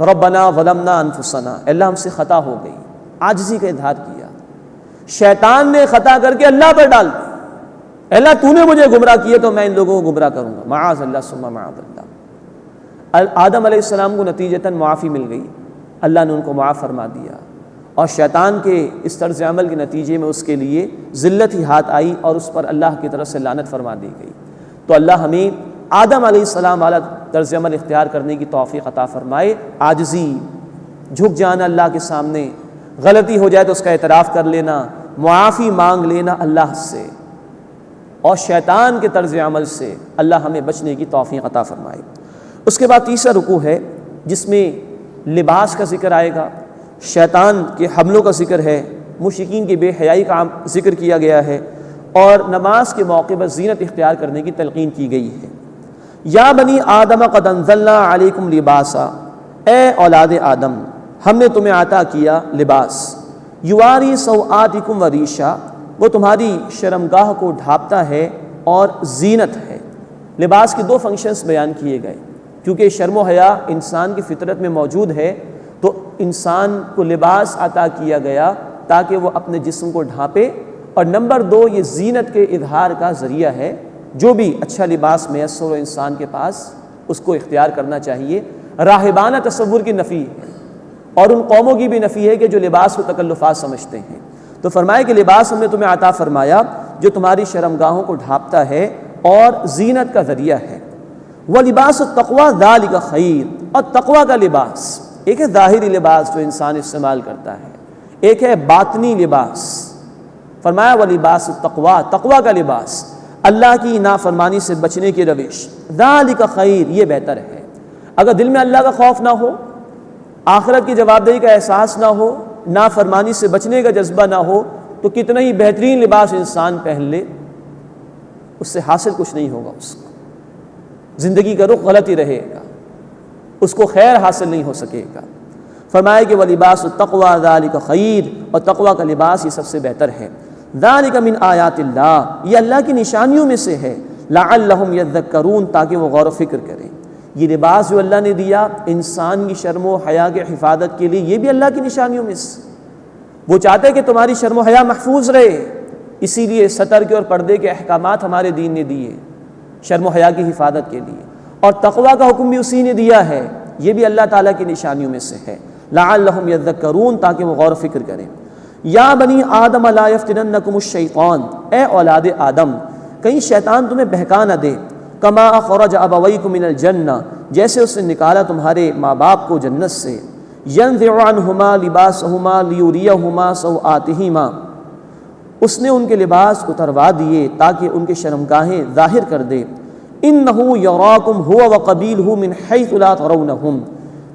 ربنا ظلمنا انفسنا، اللہ ہم سے خطا ہو گئی، عاجزی کا اظہار کیا۔ شیطان نے خطا کر کے اللہ پر ڈال دی، اللہ تو نے مجھے گمراہ کیا تو میں ان لوگوں کو گمراہ کروں گا، معاذ اللہ ثم معاذ اللہ۔ آدم علیہ السلام کو نتیجتاً معافی مل گئی، اللہ نے ان کو معاف فرما دیا، اور شیطان کے اس طرز عمل کے نتیجے میں اس کے لیے ذلت ہی ہاتھ آئی اور اس پر اللہ کی طرف سے لعنت فرما دی گئی۔ تو اللہ ہمیں آدم علیہ السلام والا طرز عمل اختیار کرنے کی توفیق عطا فرمائے، عاجزی، جھک جانا اللہ کے سامنے، غلطی ہو جائے تو اس کا اعتراف کر لینا، معافی مانگ لینا اللہ سے، اور شیطان کے طرز عمل سے اللہ ہمیں بچنے کی توفیق عطا فرمائے۔ اس کے بعد تیسرا رکوع ہے جس میں لباس کا ذکر آئے گا، شیطان کے حملوں کا ذکر ہے، مشرکین کی بے حیائی کا ذکر کیا گیا ہے، اور نماز کے موقع پر زینت اختیار کرنے کی تلقین کی گئی ہے۔ یا بنی آدم قد انزلنا علیکم لباسا، اے اولاد آدم ہم نے تمہیں عطا کیا لباس، یواری سوآتکم وریشا، وہ تمہاری شرمگاہ کو ڈھانپتا ہے اور زینت ہے۔ لباس کے دو فنکشنز بیان کیے گئے، کیونکہ شرم و حیا انسان کی فطرت میں موجود ہے تو انسان کو لباس عطا کیا گیا تاکہ وہ اپنے جسم کو ڈھانپے، اور نمبر دو یہ زینت کے اظہار کا ذریعہ ہے۔ جو بھی اچھا لباس میسر ہو انسان کے پاس اس کو اختیار کرنا چاہیے۔ راہبانہ تصور کی نفی ہے، اور ان قوموں کی بھی نفی ہے کہ جو لباس کو تکلفات سمجھتے ہیں۔ تو فرمائے کہ لباس ہم نے تمہیں عطا فرمایا جو تمہاری شرمگاہوں کو ڈھانپتا ہے اور زینت کا ذریعہ ہے۔ وَلِبَاسُ التَّقْوَىٰ ذَلِكَ خَيْرٌ، اور تقویٰ کا لباس، ایک ہے ظاہری لباس جو انسان استعمال کرتا ہے، ایک ہے باطنی لباس۔ فرمایا وَلِبَاسُ التَّقْوَىٰ، تقویٰ کا لباس، اللہ کی نافرمانی سے بچنے کی روش، ذَلِكَ خَيْرٌ، یہ بہتر ہے۔ اگر دل میں اللہ کا خوف نہ ہو، آخرت کی جواب دہی کا احساس نہ ہو، نافرمانی سے بچنے کا جذبہ نہ ہو، تو کتنا ہی بہترین لباس انسان پہن لے اس سے حاصل کچھ نہیں ہوگا، اس کو زندگی کا رخ غلط ہی رہے گا، اس کو خیر حاصل نہیں ہو سکے گا۔ فرمایا کہ وَلِبَاسُ التَّقْوَىٰ ذَلِكَ خَيْرٌ، اور تقویٰ کا لباس یہ سب سے بہتر ہے۔ ذَلِكَ مِنْ آیاتِ اللہ، یہ اللہ کی نشانیوں میں سے ہے، لَعَلَّهُمْ يَذَّكَّرُونَ، تاکہ وہ غور و فکر کریں۔ یہ لباس جو اللہ نے دیا انسان کی شرم و حیا کے حفاظت کے لیے، یہ بھی اللہ کی نشانیوں میں سے، وہ چاہتے ہیں کہ تمہاری شرم و حیا محفوظ رہے، اسی لیے سطر کے اور پردے کے احکامات ہمارے دین نے دیے شرم و حیا کی حفاظت کے لیے، اور تقویٰ کا حکم بھی اسی نے دیا ہے، یہ بھی اللہ تعالیٰ کی نشانیوں میں سے ہے۔ لعلہم یذکرون، تاکہ وہ غور و فکر کریں۔ یا بنی آدم لا یفتننکم الشیطان، اے اولاد آدم کہیں شیطان تمہیں بہکا نہ دے، کما اخرج ابویکم من الجنہ، جیسے اس نے نکالا تمہارے ماں باپ کو جنت سے، ینزع عنہما لباسہما لیریہما سوآتہما، اس نے ان کے لباس اتروا دیے تاکہ ان کے شرمگاہیں ظاہر کر دے۔ انہ یراکم ہوا وقبیلہ من حیث لا ترونہم،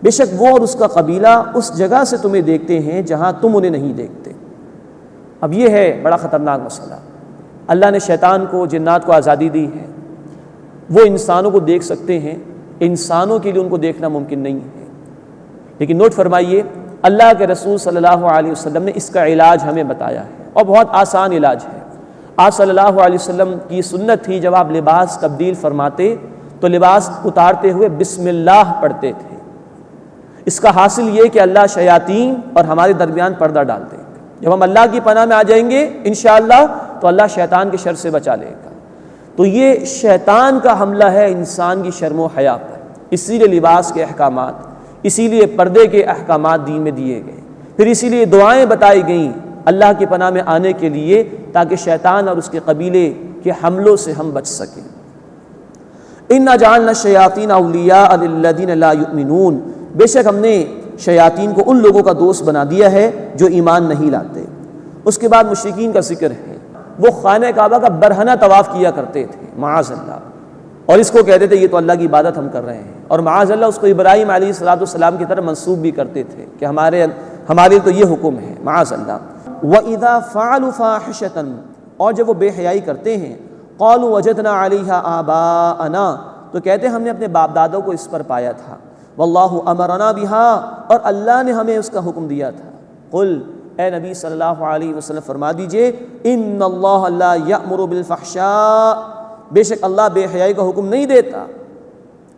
بے شک وہ اور اس کا قبیلہ اس جگہ سے تمہیں دیکھتے ہیں جہاں تم انہیں نہیں دیکھتے۔ اب یہ ہے بڑا خطرناک مسئلہ، اللہ نے شیطان کو، جنات کو آزادی دی ہے، وہ انسانوں کو دیکھ سکتے ہیں، انسانوں کے لیے ان کو دیکھنا ممکن نہیں ہے، لیکن نوٹ فرمائیے اللہ کے رسول صلی اللہ علیہ وسلم نے اس کا علاج ہمیں بتایا ہے، اور بہت آسان علاج ہے۔ آپ صلی اللہ علیہ وسلم کی سنت تھی جب آپ لباس تبدیل فرماتے تو لباس اتارتے ہوئے بسم اللہ پڑھتے تھے۔ اس کا حاصل یہ کہ اللہ شیاطین اور ہمارے درمیان پردہ ڈال دے گا۔ جب ہم اللہ کی پناہ میں آ جائیں گے انشاءاللہ تو اللہ شیطان کے شر سے بچا لے گا۔ تو یہ شیطان کا حملہ ہے انسان کی شرم و حیا پر، اسی لیے لباس کے احکامات، اسی لیے پردے کے احکامات دین میں دیے گئے، پھر اسی لیے دعائیں بتائی گئیں اللہ کی پناہ میں آنے کے لیے، تاکہ شیطان اور اس کے قبیلے کے حملوں سے ہم بچ سکیں۔ اِنَّا جَعَلْنَا الشَّيَاطِينَ أَوْلِيَاءَ لِلَّذِينَ لَا يُؤْمِنُونَ، بے شک ہم نے شیاطین کو ان لوگوں کا دوست بنا دیا ہے جو ایمان نہیں لاتے۔ اس کے بعد مشرکین کا ذکر ہے، وہ خانہ کعبہ کا برہنہ طواف کیا کرتے تھے معاذ اللہ، اور اس کو کہتے تھے یہ تو اللہ کی عبادت ہم کر رہے ہیں، اور معاذ اللہ اس کو ابراہیم علیہ السلام کی طرف منسوب بھی کرتے تھے کہ ہمارے تو یہ حکم ہے معاذ اللہ۔ وَإِذَا فَعَلُوا فَاحِشَةً، اور جب وہ بے حیائی کرتے ہیں، قَالُوا وَجَدْنَا عَلَيْهَا آبَاءَنَا، تو کہتے ہم نے اپنے باپ دادوں کو اس پر پایا تھا، وَاللَّهُ أَمَرَنَا بِهَا، اور اللہ نے ہمیں اس کا حکم دیا تھا۔ قل، اے نبی صلی اللہ علیہ وسلم فرما دیجئے ان اللہ لا یأمر بالفحشاء، بے شک اللہ بے حیائی کا حکم نہیں دیتا۔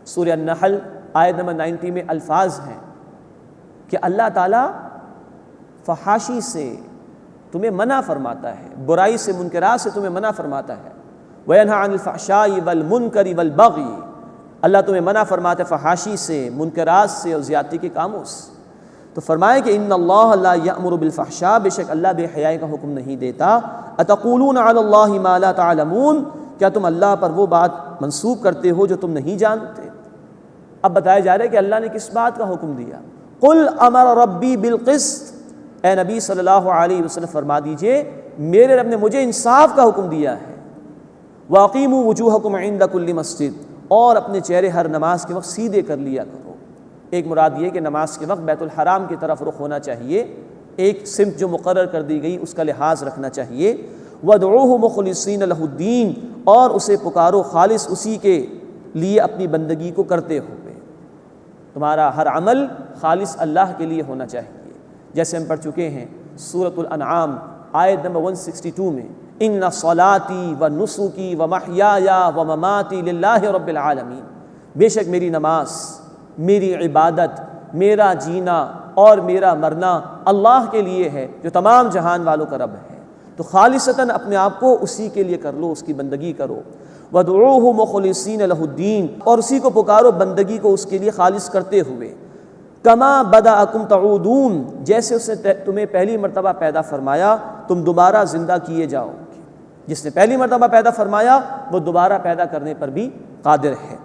سورہ النحل آیت نمبر 90 میں الفاظ ہیں کہ اللہ تعالیٰ فحاشی سے تمہیں منع فرماتا ہے، برائی سے منکرات سے تمہیں منع فرماتا ہے۔ وَيَنْهَى عَنِ الْفَحْشَاءِ وَالْمُنْكَرِ وَالْبَغْيِ، اللہ تمہیں منع فرماتا ہے فحاشی سے، منکرات سے اور زیادتی کے کاموں سے۔ تو فرمائے کہ ان اللہ لا یأمر بالفحشاء، بے شک اللہ بے حیائی کا حکم نہیں دیتا۔ اتقولون علی اللہ ما لا تعلمون، کیا تم اللہ پر وہ بات منسوب کرتے ہو جو تم نہیں جانتے؟ اب بتایا جا رہا ہے کہ اللہ نے کس بات کا حکم دیا۔ قل امر ربی بالقسط، اے نبی صلی اللہ علیہ وسلم فرما دیجئے میرے رب نے مجھے انصاف کا حکم دیا ہے۔ واقیموا وجوہکم عند کل مسجد، اور اپنے چہرے ہر نماز کے وقت سیدھے کر لیا کرو۔ ایک مراد یہ کہ نماز کے وقت بیت الحرام کی طرف رخ ہونا چاہیے، ایک سمت جو مقرر کر دی گئی اس کا لحاظ رکھنا چاہیے۔ وَادْعُوهُ مُخْلِصِينَ لَهُ الدِّينَ، اور اسے پکارو خالص اسی کے لیے اپنی بندگی کو کرتے ہوئے۔ تمہارا ہر عمل خالص اللہ کے لیے ہونا چاہیے، جیسے ہم پڑھ چکے ہیں سورۃ الانعام آیت نمبر 162 میں ان صلاتی و نسکی و محیای و مماتی للہ رب العالمین، بے شک میری نماز، میری عبادت، میرا جینا اور میرا مرنا اللہ کے لیے ہے جو تمام جہان والوں کا رب ہے۔ تو خالصتاً اپنے آپ کو اسی کے لیے کر لو، اس کی بندگی کرو۔ وَادْعُوهُ مُخْلِصِينَ لَهُ الدِّينَ، اور اسی کو پکارو بندگی کو اس کے لیے خالص کرتے ہوئے۔ کما بدأکم تعودون، جیسے اس نے تمہیں پہلی مرتبہ پیدا فرمایا تم دوبارہ زندہ کیے جاؤ گے۔ جس نے پہلی مرتبہ پیدا فرمایا وہ دوبارہ پیدا کرنے پر بھی قادر ہے۔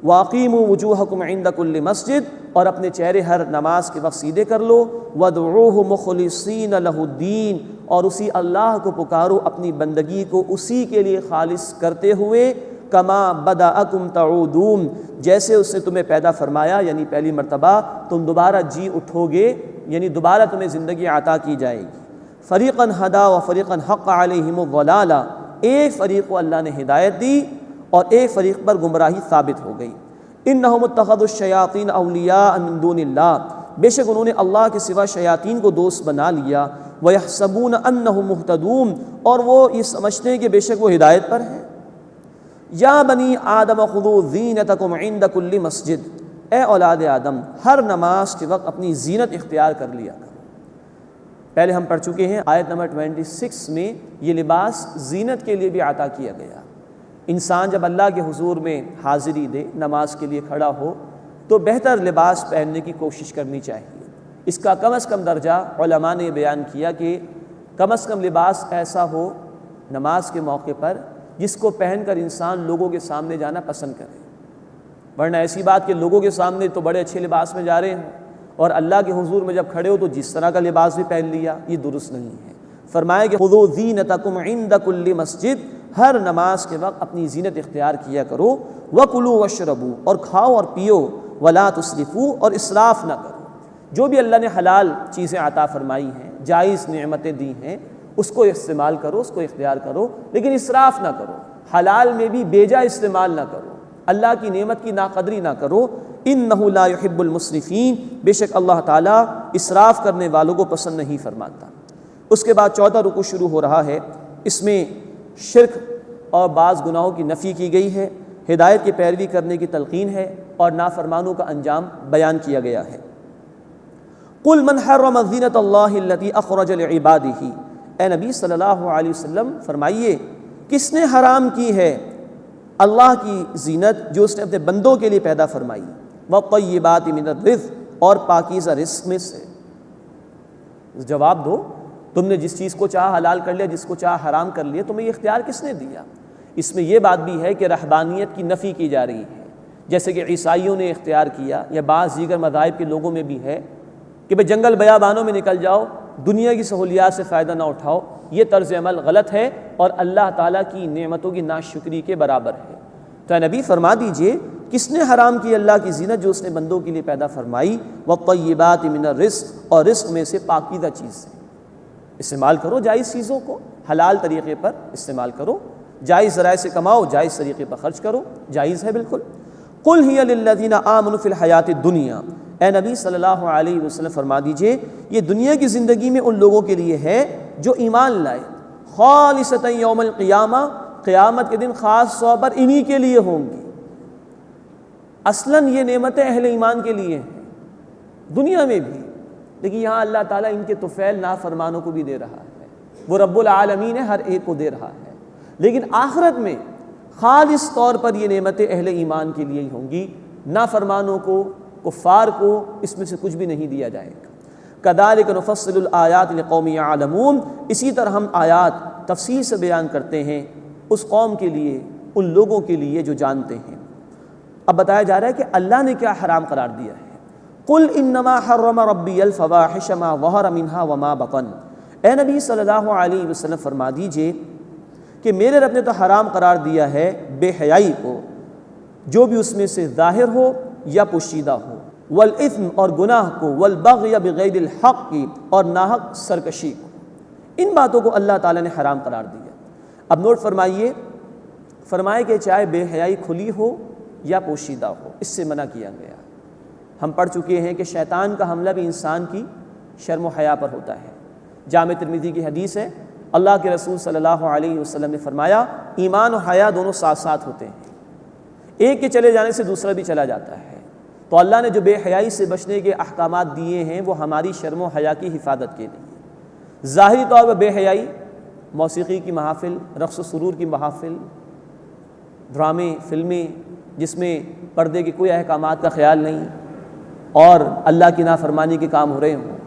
واقیموا وجوہکم عند کل مسجد، اور اپنے چہرے ہر نماز کے وقت سیدھے کر لو۔ وادعوہ مخلصین لہ الدین، اور اسی اللہ کو پکارو اپنی بندگی کو اسی کے لیے خالص کرتے ہوئے۔ کما بدأکم تعودون، جیسے اس نے تمہیں پیدا فرمایا یعنی پہلی مرتبہ تم دوبارہ جی اٹھو گے، یعنی دوبارہ تمہیں زندگی عطا کی جائے گی۔ فریقاً ہدا و فریقاً حق علیہم الضلالہ، ایک فریق کو اللہ نے ہدایت دی اور ایک فریق پر گمراہی ثابت ہو گئی۔ انہم اتخذوا الشیاطین اولیاء من دون اللہ، بے شک انہوں نے اللہ کے سوا شیاطین کو دوست بنا لیا۔ ویحسبون انہم مہتدون، اور وہ یہ سمجھتے ہیں کہ بے شک وہ ہدایت پر ہیں۔ یا بنی آدم خذوا زینتکم عند کل مسجد، اے اولاد آدم ہر نماز کے وقت اپنی زینت اختیار کر لیا کرو۔ پہلے ہم پڑھ چکے ہیں آیت نمبر 26 میں یہ لباس زینت کے لیے بھی عطا کیا گیا۔ انسان جب اللہ کے حضور میں حاضری دے، نماز کے لیے کھڑا ہو، تو بہتر لباس پہننے کی کوشش کرنی چاہیے۔ اس کا کم از کم درجہ علماء نے بیان کیا کہ کم از کم لباس ایسا ہو نماز کے موقع پر جس کو پہن کر انسان لوگوں کے سامنے جانا پسند کرے، ورنہ ایسی بات کہ لوگوں کے سامنے تو بڑے اچھے لباس میں جا رہے ہیں اور اللہ کے حضور میں جب کھڑے ہو تو جس طرح کا لباس بھی پہن لیا، یہ درست نہیں ہے۔ فرمایا کہ خذوا زینتکم عند کل مسجد، ہر نماز کے وقت اپنی زینت اختیار کیا کرو۔ وکلوا واشربوا، اور کھاؤ اور پیو۔ ولا تسرفوا، اور اسراف نہ کرو۔ جو بھی اللہ نے حلال چیزیں عطا فرمائی ہیں، جائز نعمتیں دی ہیں، اس کو استعمال کرو، اس کو اختیار کرو، لیکن اسراف نہ کرو۔ حلال میں بھی بیجا استعمال نہ کرو، اللہ کی نعمت کی ناقدری نہ کرو۔ انہ لا یحب المسرفین، بے شک اللہ تعالیٰ اسراف کرنے والوں کو پسند نہیں فرماتا۔ اس کے بعد 14 رکوع شروع ہو رہا ہے، اس میں شرک اور بعض گناہوں کی نفی کی گئی ہے، ہدایت کی پیروی کرنے کی تلقین ہے، اور نافرمانوں کا انجام بیان کیا گیا ہے۔ قل من حرم زینۃ اللہ التی اخرج لعبادہ، اے نبی صلی اللہ علیہ وسلم فرمائیے کس نے حرام کی ہے اللہ کی زینت جو اس نے اپنے بندوں کے لیے پیدا فرمائی۔ وَالطَّيِّبَاتِ مِنَ الرِّزْقِ، اور پاکیزہ رزق میں سے۔ جواب دو، تم نے جس چیز کو چاہا حلال کر لیا، جس کو چاہا حرام کر لیا، تمہیں یہ اختیار کس نے دیا؟ اس میں یہ بات بھی ہے کہ رہبانیت کی نفی کی جا رہی ہے، جیسے کہ عیسائیوں نے اختیار کیا یا بعض دیگر مذاہب کے لوگوں میں بھی ہے کہ بھئی جنگل بیابانوں میں نکل جاؤ، دنیا کی سہولیات سے فائدہ نہ اٹھاؤ۔ یہ طرز عمل غلط ہے اور اللہ تعالیٰ کی نعمتوں کی ناشکری کے برابر ہے۔ تو اے نبی فرما دیجئے کس نے حرام کی اللہ کی زینت جو اس نے بندوں کے لیے پیدا فرمائی؟ وَالطَّيِّبَاتِ مِنَ الرِّزْقِ، اور رزق میں سے پاکیزہ چیز استعمال کرو، جائز چیزوں کو حلال طریقے پر استعمال کرو، جائز ذرائع سے کماؤ، جائز طریقے پر خرچ کرو، جائز ہے بالکل۔ قُلْ هِيَ لِلَّذِينَ آمَنُوا فِي الْحَيَاةِ الدُّنْيَا، اے نبی صلی اللہ علیہ وسلم فرما دیجئے یہ دنیا کی زندگی میں ان لوگوں کے لیے ہے جو ایمان لائے، خالصۃ یوم القیامہ، قیامت کے دن خاص طور پر انہی کے لیے ہوں گی۔ اصلاً یہ نعمتیں اہل ایمان کے لیے ہیں دنیا میں بھی، لیکن یہاں اللہ تعالیٰ ان کے طفیل نافرمانوں کو بھی دے رہا ہے، وہ رب العالمین ہے، ہر ایک کو دے رہا ہے، لیکن آخرت میں خالص طور پر یہ نعمتیں اہل ایمان کے لیے ہی ہوں گی، نافرمانوں کو، کفار کو اس میں سے کچھ بھی نہیں دیا جائے گا۔ کذالک نفصل الآیات لقوم یعلمون، اسی طرح ہم آیات تفصیل سے بیان کرتے ہیں اس قوم کے لیے، ان لوگوں کے لیے جو جانتے ہیں۔ اب بتایا جا رہا ہے کہ اللہ نے کیا حرام قرار دیا ہے۔ قل انما حرم ربی الفواحش ما ظہر منها وما بطن، اے نبی صلی اللہ علیہ وسلم فرما دیجئے کہ میرے رب نے تو حرام قرار دیا ہے بے حیائی کو، جو بھی اس میں سے ظاہر ہو یا پوشیدہ ہو، والاثم اور گناہ کو، والبغی بغیر الحق کی اور ناحق سرکشی کو، ان باتوں کو اللہ تعالیٰ نے حرام قرار دیا۔ اب نوٹ فرمائیے، فرمائے کہ چاہے بے حیائی کھلی ہو یا پوشیدہ ہو، اس سے منع کیا گیا۔ ہم پڑھ چکے ہیں کہ شیطان کا حملہ بھی انسان کی شرم و حیا پر ہوتا ہے۔ جامع ترمذی کی حدیث ہے، اللہ کے رسول صلی اللہ علیہ وسلم نے فرمایا ایمان و حیا دونوں ساتھ ساتھ ہوتے ہیں، ایک کے چلے جانے سے دوسرا بھی چلا جاتا ہے۔ تو اللہ نے جو بے حیائی سے بچنے کے احکامات دیے ہیں وہ ہماری شرم و حیا کی حفاظت کے لیے۔ ظاہری طور پر بے حیائی، موسیقی کی محافل، رقص و سرور کی محافل، ڈرامے، فلمیں جس میں پردے کے کوئی احکامات کا خیال نہیں اور اللہ کی نافرمانی کے کام ہو رہے ہوں۔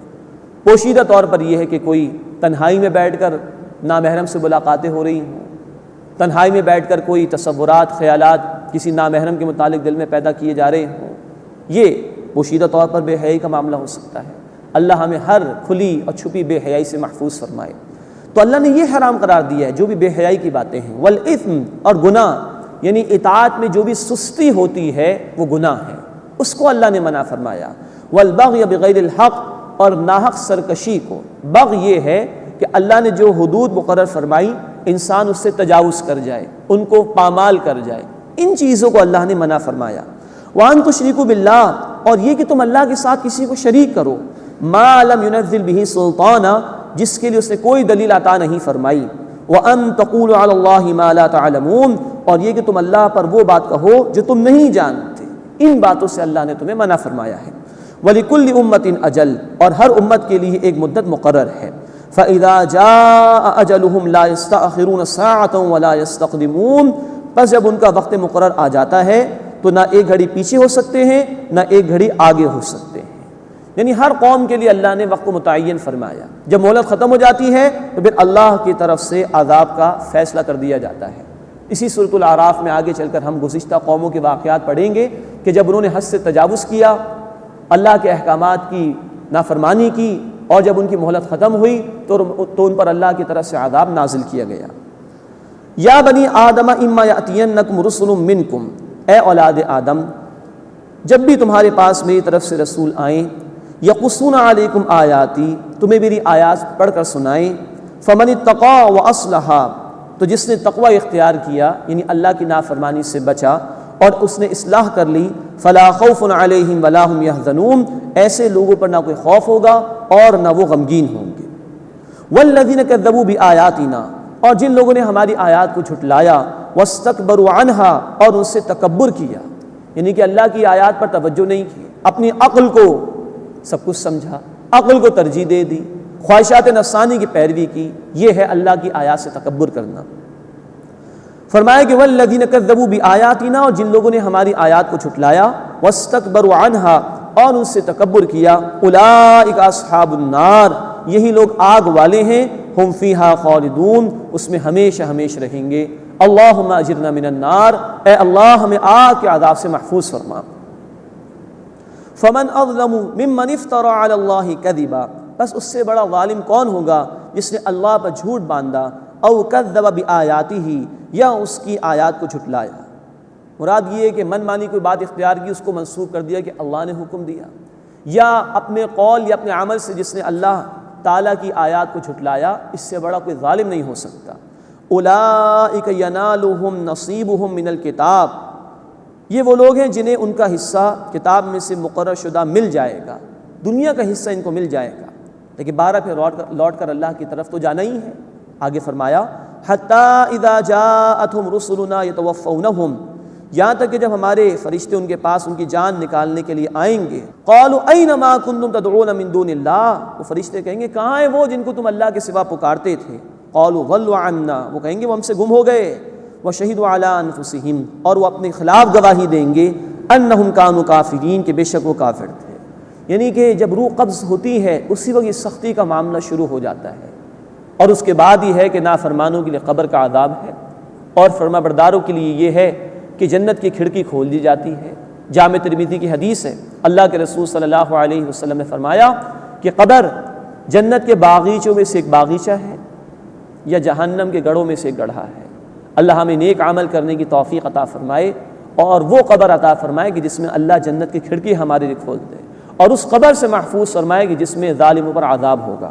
پوشیدہ طور پر یہ ہے کہ کوئی تنہائی میں بیٹھ کر نامحرم سے ملاقاتیں ہو رہی ہوں، تنہائی میں بیٹھ کر کوئی تصورات، خیالات کسی نامحرم کے متعلق دل میں پیدا کیے جا رہے ہوں، یہ پوشیدہ طور پر بے حیائی کا معاملہ ہو سکتا ہے۔ اللہ ہمیں ہر کھلی اور چھپی بے حیائی سے محفوظ فرمائے۔ تو اللہ نے یہ حرام قرار دیا ہے جو بھی بے حیائی کی باتیں ہیں، والاثم اور گناہ، یعنی اطاعت میں جو بھی سستی ہوتی ہے وہ گناہ ہے، اس کو اللہ نے منع فرمایا۔ والبغی بغیر الحق، اور ناحق سرکشی کو۔ بغی یہ ہے کہ اللہ نے جو حدود مقرر فرمائی انسان اس سے تجاوز کر جائے، ان کو پامال کر جائے، ان چیزوں کو اللہ نے منع فرمایا۔ وَأَن تُشْرِكُوا بِاللَّهِ، اور یہ کہ تم اللہ کے ساتھ کسی کو شریک کرو، مَا لَمْ يُنَزِّلْ بِهِ سُلْطَانًا، جس کے لیے اس نے کوئی دلیل عطا نہیں فرمائی۔ وَأَن تَقُولُوا عَلَى اللَّهِ مَا لَا تَعْلَمُونَ، اور یہ کہ تم اللہ پر وہ بات کہو جو تم نہیں جانتے، ان باتوں سے اللہ نے تمہیں منع فرمایا ہے۔ وَلِكُلِّ أُمَّةٍ أَجَلٌ، اور ہر امت کے لیے ایک مدت مقرر ہے۔ فَإِذَا جَاءَ أَجَلُهُمْ لَا يَسْتَأْخِرُونَ سَاعَةً وَلَا يَسْتَقْدِمُونَ، پس جب ان کا وقت مقرر آ جاتا ہے تو نہ ایک گھڑی پیچھے ہو سکتے ہیں نہ ایک گھڑی آگے ہو سکتے ہیں۔ یعنی ہر قوم کے لیے اللہ نے وقت کو متعین فرمایا، جب مہلت ختم ہو جاتی ہے تو پھر اللہ کی طرف سے عذاب کا فیصلہ کر دیا جاتا ہے۔ اسی سورۃ الاعراف میں آگے چل کر ہم گزشتہ قوموں کے واقعات پڑھیں گے کہ جب انہوں نے حد سے تجاوز کیا، اللہ کے احکامات کی نافرمانی کی، اور جب ان کی مہلت ختم ہوئی تو ان پر اللہ کی طرف سے عذاب نازل کیا گیا۔ یا بنی آدم اما یأتینکم رسل منکم، اے اولاد آدم جب بھی تمہارے پاس میری طرف سے رسول آئیں، یقصون علیکم آیاتی، تمہیں میری آیات پڑھ کر سنائیں، فمن اتقی واصلح، تو جس نے تقوی اختیار کیا یعنی اللہ کی نافرمانی سے بچا اور اس نے اصلاح کر لی، فلا خوف علیہم ولا هم یحزنون، ایسے لوگوں پر نہ کوئی خوف ہوگا اور نہ وہ غمگین ہوں گے۔ والذین کذبوا بآیاتنا، اور جن لوگوں نے ہماری آیات کو جھٹلایا، واستکبروا عنہا، اور ان سے تکبر کیا، یعنی کہ اللہ کی آیات پر توجہ نہیں کی، اپنی عقل کو سب کچھ سمجھا، عقل کو ترجیح دے دی، خواہشات نفسانی کی پیروی کی، یہ ہے اللہ کی آیات سے تکبر کرنا۔ فرمایا کہ والذین کذبوا بآیاتنا، اور جن لوگوں نے ہماری آیات کو جھٹلایا، واستکبروا عنہا، اور ان سے تکبر کیا، اولئک اصحاب النار، یہی لوگ آگ والے ہیں، ہم فیہا خالدون، اس میں ہمیشہ ہمیشہ رہیں گے۔ اللہم اجرنا من النار، اے اللہ ہمیں آگ کے عذاب سے محفوظ فرما۔ فمن اظلم ممن افترى علی اللہ کذبا، بس اس سے بڑا ظالم کون ہوگا جس نے اللہ پر جھوٹ باندھا، او کذب بآیاتہ، یا اس کی آیات کو جھٹلایا۔ مراد یہ ہے کہ من مانی کوئی بات اختیار کی، اس کو منسوخ کر دیا کہ اللہ نے حکم دیا، یا اپنے قول یا اپنے عمل سے جس نے اللہ تعالیٰ کی آیات کو جھٹلایا، اس سے بڑا کوئی ظالم نہیں ہو سکتا۔ اولئک ینالہم نصیبہم من الکتاب، یہ وہ لوگ ہیں جنہیں ان کا حصہ کتاب میں سے مقرر شدہ مل جائے گا، دنیا کا حصہ ان کو مل جائے گا، لیکن بارہ پھر لوٹ کر اللہ کی طرف تو جانا ہی ہے۔ آگے فرمایا حَتَّى إِذَا جَاءَتْهُمْ رُسُلُنَا يَتَوَفَّوْنَهُمْ، یہاں تک کہ جب ہمارے فرشتے ان کے پاس ان کی جان نکالنے کے لیے آئیں گے، قَالُوا أَيْنَ مَا كُنْتُمْ تَدْعُونَ مِن دُونِ اللَّهِ، وہ فرشتے کہیں گے کہاں ہیں وہ جن کو تم اللہ کے سوا پکارتے تھے؟ قَالُوا ضَلُّوا عَنَّا، وہ کہیں گے وہ ہم سے گم ہو گئے، وَشَهِدُوا عَلَىٰ أَنفُسِهِمْ، اور وہ اپنے خلاف گواہی دیں گے، أَنَّهُمْ كَانُوا كَافِرِينَ، کہ بے شک وہ کافر تھے۔ یعنی کہ جب روح قبض ہوتی ہے اسی وقت یہ سختی کا معاملہ شروع ہو جاتا ہے، اور اس کے بعد ہی ہے کہ نافرمانوں کے لیے قبر کا عذاب ہے، اور فرما برداروں کے لیے یہ ہے کہ جنت کی کھڑکی کھول دی جاتی ہے۔ جامع ترمذی کی حدیث ہے، اللہ کے رسول صلی اللہ علیہ وسلم نے فرمایا کہ قبر جنت کے باغیچوں میں سے ایک باغیچہ ہے یا جہنم کے گڑھوں میں سے ایک گڑھا ہے۔ اللہ ہمیں نیک عمل کرنے کی توفیق عطا فرمائے، اور وہ قبر عطا فرمائے کہ جس میں اللہ جنت کی کھڑکی ہمارے لیے کھول دے، اور اس قبر سے محفوظ فرمائے کہ جس میں ظالموں پر عذاب ہوگا۔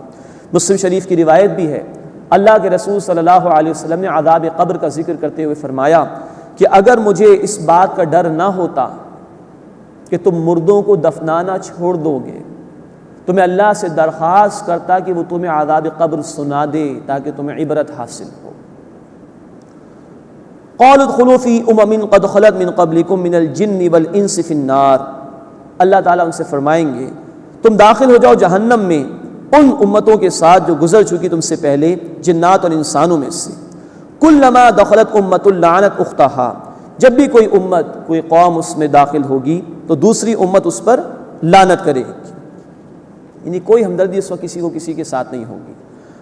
مسلم شریف کی روایت بھی ہے، اللہ کے رسول صلی اللہ علیہ وسلم نے عذاب قبر کا ذکر کرتے ہوئے فرمایا کہ اگر مجھے اس بات کا ڈر نہ ہوتا کہ تم مردوں کو دفنانا چھوڑ دو گے تو میں اللہ سے درخواست کرتا کہ وہ تمہیں عذاب قبر سنا دے تاکہ تمہیں عبرت حاصل ہو۔ قالوا ادخلوا فی امم قد خلت من قبلکم من الجن والانس فی النار، اللہ تعالیٰ ان سے فرمائیں گے تم داخل ہو جاؤ جہنم میں ان امتوں کے ساتھ جو گزر چکی تم سے پہلے جنات اور انسانوں میں سے، کلما دخلت امت لعنت اختہا، جب بھی کوئی امت کوئی قوم اس میں داخل ہوگی تو دوسری امت اس پر لعنت کرے گی، یعنی کوئی ہمدردی اس وقت کسی کو کسی کے ساتھ نہیں ہوگی۔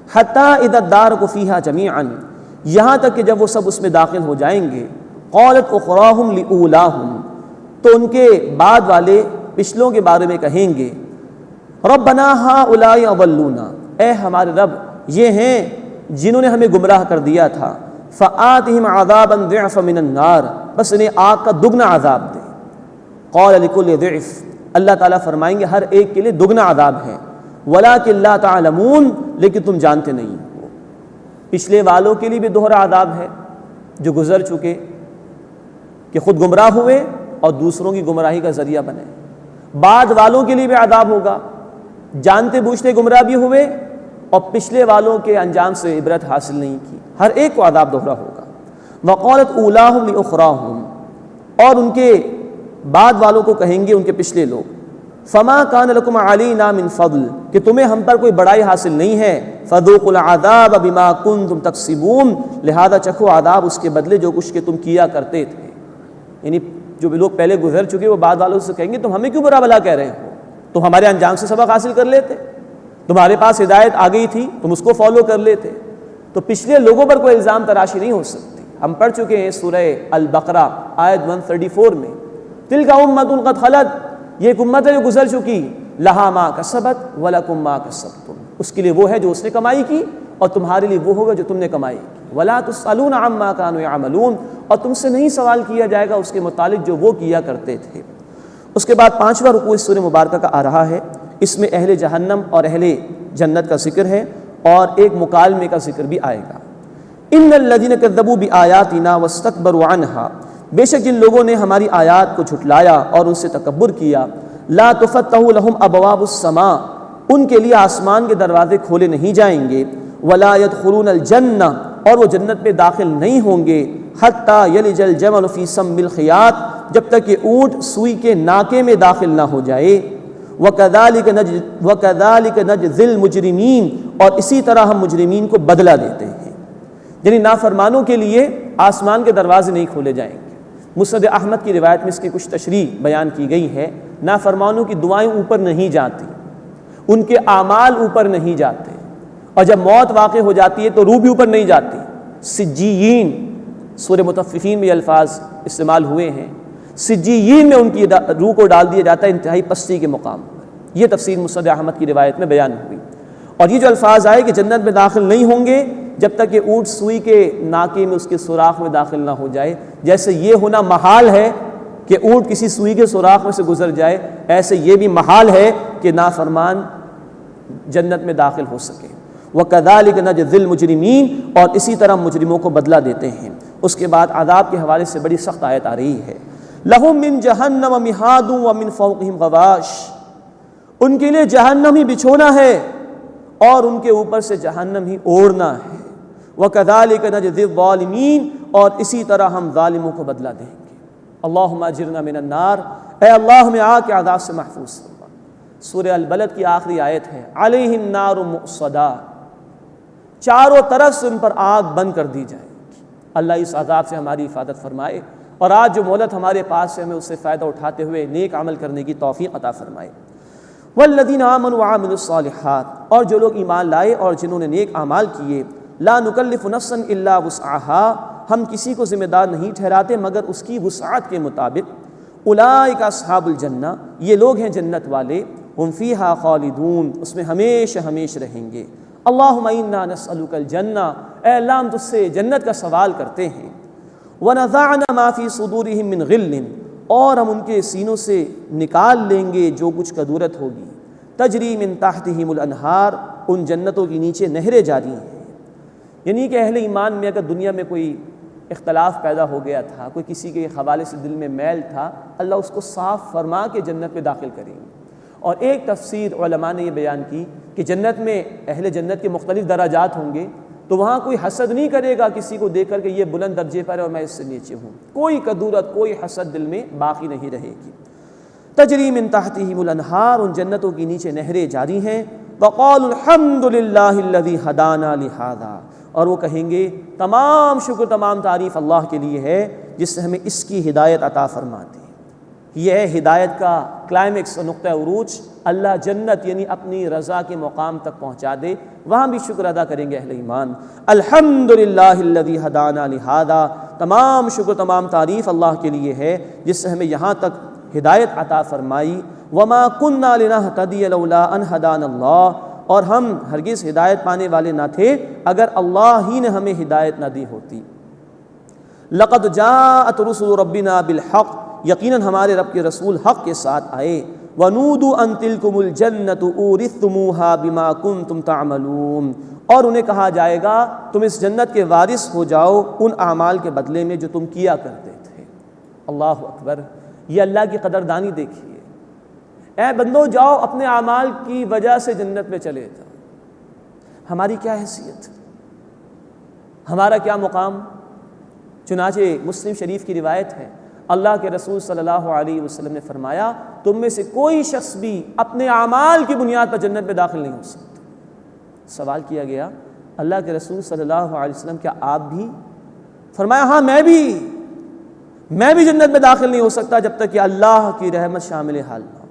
حتی اذا ادارکوا فیہا جمیعا، یہاں تک کہ جب وہ سب اس میں داخل ہو جائیں گے، قالت اخراہم لأولاہم، تو ان کے بعد والے پچھلوں کے بارے میں کہیں گے ربنا ہؤلاء اضلونا، اے ہمارے رب یہ ہیں جنہوں نے ہمیں گمراہ کر دیا تھا، فآتہم عذابا ضعفا من النار، بس انہیں آگ کا دگنا عذاب دے۔ قال لکل ضعف، اللہ تعالیٰ فرمائیں گے ہر ایک کے لیے دگنا عذاب ہے، ولکن لا تعلمون، لیکن تم جانتے نہیں ہو۔ پچھلے والوں کے لیے بھی دوہرا عذاب ہے جو گزر چکے، کہ خود گمراہ ہوئے اور دوسروں کی گمراہی کا ذریعہ بنے۔ بعد والوں کے لیے بھی عذاب ہوگا، جانتے بوجھتے گمراہ بھی ہوئے اور پچھلے والوں کے انجام سے عبرت حاصل نہیں کی، ہر ایک کو عذاب دوہرا ہوگا۔ وقالت اولاہم لاخراہم، اور ان کے بعد والوں کو کہیں گے ان کے پچھلے لوگ، فما کان لکم علینا من فضل، کہ تمہیں ہم پر کوئی بڑائی حاصل نہیں ہے، فذوقوا العذاب بما کنتم تکسبون، لہذا چکھو عذاب اس کے بدلے جو کچھ کہ تم کیا کرتے تھے۔ یعنی جو بھی لوگ پہلے گزر چکے وہ بعد والوں سے کہیں گے تم ہمیں کیوں برا بلا کہہ رہے ہو، تم ہمارے انجام سے سبق حاصل کر لیتے، تمہارے پاس ہدایت آ گئی تھی تم اس کو فالو کر لیتے۔ تو پچھلے لوگوں پر کوئی الزام تراشی نہیں ہو سکتی۔ ہم پڑھ چکے ہیں سورہ البقرہ آیت 134 میں، تلک امۃ قد خلت، یہ ایک امت ہے جو گزر چکی، لہا ما کسبت ولکم ما کسبتم، اس کے لیے وہ ہے جو اس نے کمائی کی اور تمہارے لیے وہ ہوگا جو تم نے کمائی کی، ولا تسألون عما كانوا يعملون، اور تم سے نہیں سوال کیا جائے گا اس کے متعلق جو وہ کیا کرتے تھے۔ اس کے بعد 5واں رکوع اس سورہ مبارکہ کا آ رہا ہے، اس میں اہل جہنم اور اہل جنت کا ذکر ہے اور ایک مکالمے کا ذکر بھی آئے گا۔ ان الذين كذبوا بآياتنا واستكبروا عنها، بے شک جن لوگوں نے ہماری آیات کو جھٹلایا اور ان سے تکبر کیا، لا تفتح لهم ابواب السماء، ان کے لیے آسمان کے دروازے کھولے نہیں جائیں گے، ولا يدخلون الجنہ، اور وہ جنت میں داخل نہیں ہوں گے، حتی یلج الجمل فی سم الخیاط، جب تک کہ اونٹ سوئی کے ناکے میں داخل نہ ہو جائے، وَكَذَلِكَ نَجْزِي الْمُجْرِمِينَ، اور اسی طرح ہم مجرمین کو بدلہ دیتے ہیں۔ یعنی نافرمانوں کے لیے آسمان کے دروازے نہیں کھولے جائیں گے۔ مسند احمد کی روایت میں اس کی کچھ تشریح بیان کی گئی ہے، نافرمانوں کی دعائیں اوپر نہیں جاتی، ان کے اعمال اوپر نہیں جاتے، اور جب موت واقع ہو جاتی ہے تو روح بھی اوپر نہیں جاتی۔ سجیین، سورہ مطففین میں یہ الفاظ استعمال ہوئے ہیں، سجیین میں ان کی روح کو ڈال دیا جاتا ہے انتہائی پستی کے مقام پر۔ یہ تفسیر مسند احمد کی روایت میں بیان ہوئی، اور یہ جو الفاظ آئے کہ جنت میں داخل نہیں ہوں گے جب تک کہ اونٹ سوئی کے ناکے میں اس کے سوراخ میں داخل نہ ہو جائے، جیسے یہ ہونا محال ہے کہ اونٹ کسی سوئی کے سوراخ میں سے گزر جائے، ایسے یہ بھی محال ہے کہ نافرمان جنت میں داخل ہو سکے۔ وَكَذَلِكَ نَجْزِي الْمُجْرِمِينَ، اور اسی طرح مجرموں کو بدلہ دیتے ہیں۔ اس کے بعد عذاب کے حوالے سے بڑی سخت آیت آ رہی ہے، لہم من جہنم مہاد ومن فوقہم غواش، ان کے لیے جہنم ہی بچھونا ہے اور ان کے اوپر سے جہنم ہی اوڑھنا ہے۔ وَكَذَلِكَ نَجْزِي الظَّالِمِينَ، اور اسی طرح ہم ظالموں کو بدلہ دیں گے۔ اللہم اجرنا من النار، اے اللہ ہمیں آگ کے عذاب سے محفوظ فرما۔ سورہ البلد کی آخری آیت ہے علیہم نار مؤصدہ، چاروں طرف سے ان پر آگ بند کر دی جائے گی۔ اللہ اس عذاب سے ہماری حفاظت فرمائے، اور آج جو مہلت ہمارے پاس ہے ہمیں اس سے فائدہ اٹھاتے ہوئے نیک عمل کرنے کی توفیق عطا فرمائے۔ والذین آمنوا وعملوا الصالحات، اور جو لوگ ایمان لائے اور جنہوں نے نیک اعمال کیے، لا نکلف نفسا الا وسعها، ہم کسی کو ذمہ دار نہیں ٹھہراتے مگر اس کی وسعت کے مطابق۔ اولئک اصحاب الجنہ، یہ لوگ ہیں جنت والے، ہم فیہا خالدون، اس میں ہمیشہ ہمیشہ رہیں گے۔ اللہم انا نسألک الجنہ، اے اللہ ہم تجھ سے جنت کا سوال کرتے ہیں۔ ونزعنا ما فی صدورہم من غل، اور ہم ان کے سینوں سے نکال لیں گے جو کچھ کدورت ہوگی۔ تجری من تحتہم الانہار، ان جنتوں کے نیچے نہریں جاری ہیں۔ یعنی کہ اہل ایمان میں اگر دنیا میں کوئی اختلاف پیدا ہو گیا تھا، کوئی کسی کے حوالے سے دل میں میل تھا، اللہ اس کو صاف فرما کے جنت میں داخل کریں گے۔ اور ایک تفسیر علماء نے یہ بیان کی کہ جنت میں اہل جنت کے مختلف درجات ہوں گے، تو وہاں کوئی حسد نہیں کرے گا کسی کو دیکھ کر کہ یہ بلند درجے پر ہے اور میں اس سے نیچے ہوں، کوئی کدورت کوئی حسد دل میں باقی نہیں رہے گی۔ تجری من تحتہم الانہار، ان جنتوں کی نیچے نہریں جاری ہیں۔ وقالوا الحمد للہ الذی ہدانا لہذا، اور وہ کہیں گے تمام شکر تمام تعریف اللہ کے لیے ہے جس نے ہمیں اس کی ہدایت عطا فرما دی۔ یہ ہے ہدایت کا کلائمیکس اور نقطہ عروج، اللہ جنت یعنی اپنی رضا کے مقام تک پہنچا دے، وہاں بھی شکر ادا کریں گے اہل ایمان۔ الحمدللہ الذی ہدانا لہذا، تمام شکر تمام تعریف اللہ کے لیے ہے جس نے ہمیں یہاں تک ہدایت عطا فرمائی۔ وما کننا لنہتدی لولا ان ہدانا اللہ، اور ہم ہرگز ہدایت پانے والے نہ تھے اگر اللہ ہی نے ہمیں ہدایت نہ دی ہوتی۔ لقد جاءت رسل ربنا بالحق، یقیناً ہمارے رب کے رسول حق کے ساتھ آئے۔ وَنُودُوا أَن تِلْكُمُ الْجَنَّةُ أُورِثْتُمُوهَا بِمَا كُنْتُمْ تَعْمَلُونَ، اور انہیں کہا جائے گا تم اس جنت کے وارث ہو جاؤ ان اعمال کے بدلے میں جو تم کیا کرتے تھے۔ اللہ اکبر، یہ اللہ کی قدردانی دیکھیے۔ اے بندو جاؤ اپنے اعمال کی وجہ سے جنت میں چلے جاؤ۔ ہماری کیا حیثیت، ہمارا کیا مقام؟ چنانچہ مسلم شریف کی روایت ہے، اللہ کے رسول صلی اللہ علیہ وسلم نے فرمایا تم میں سے کوئی شخص بھی اپنے اعمال کی بنیاد پر جنت میں داخل نہیں ہو سکتا۔ سوال کیا گیا اللہ کے رسول صلی اللہ علیہ وسلم کیا آپ بھی؟ فرمایا ہاں میں بھی جنت میں داخل نہیں ہو سکتا جب تک کہ اللہ کی رحمت شامل حال نہ ہو۔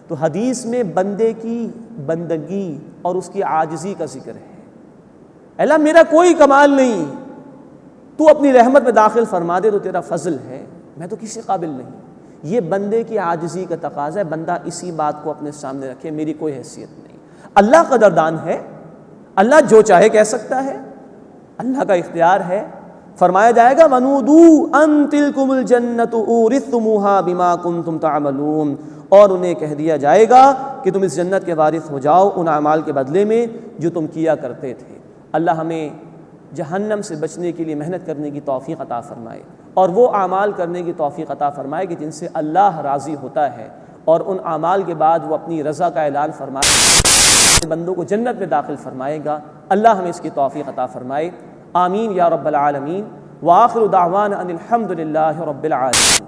تو حدیث میں بندے کی بندگی اور اس کی عاجزی کا ذکر ہے۔ اللہ میرا کوئی کمال نہیں، تو اپنی رحمت میں داخل فرما دے تو تیرا فضل ہے، میں تو کسی قابل نہیں۔ یہ بندے کی عاجزی کا تقاضا ہے، بندہ اسی بات کو اپنے سامنے رکھے، میری کوئی حیثیت نہیں۔ اللہ قدردان ہے، اللہ جو چاہے کہہ سکتا ہے، اللہ کا اختیار ہے۔ فرمایا جائے گا وَنُودُوا أَن تِلْكُمُ الْجَنَّةُ أُورِثْتُمُوهَا بِمَا كُنْتُمْ تَعْمَلُونَ، اور انہیں کہہ دیا جائے گا کہ تم اس جنت کے وارث ہو جاؤ ان اعمال کے بدلے میں جو تم کیا کرتے تھے۔ اللہ ہمیں جہنم سے بچنے کے لیے محنت کرنے کی توفیق عطا فرمائے، اور وہ اعمال کرنے کی توفیق عطا فرمائے کہ جن سے اللہ راضی ہوتا ہے، اور ان اعمال کے بعد وہ اپنی رضا کا اعلان فرمائے، بندوں کو جنت میں داخل فرمائے گا۔ اللہ ہمیں اس کی توفیق عطا فرمائے، آمین یا رب العالمین۔ وآخر دعوانا ان الحمد للہ رب العالمین۔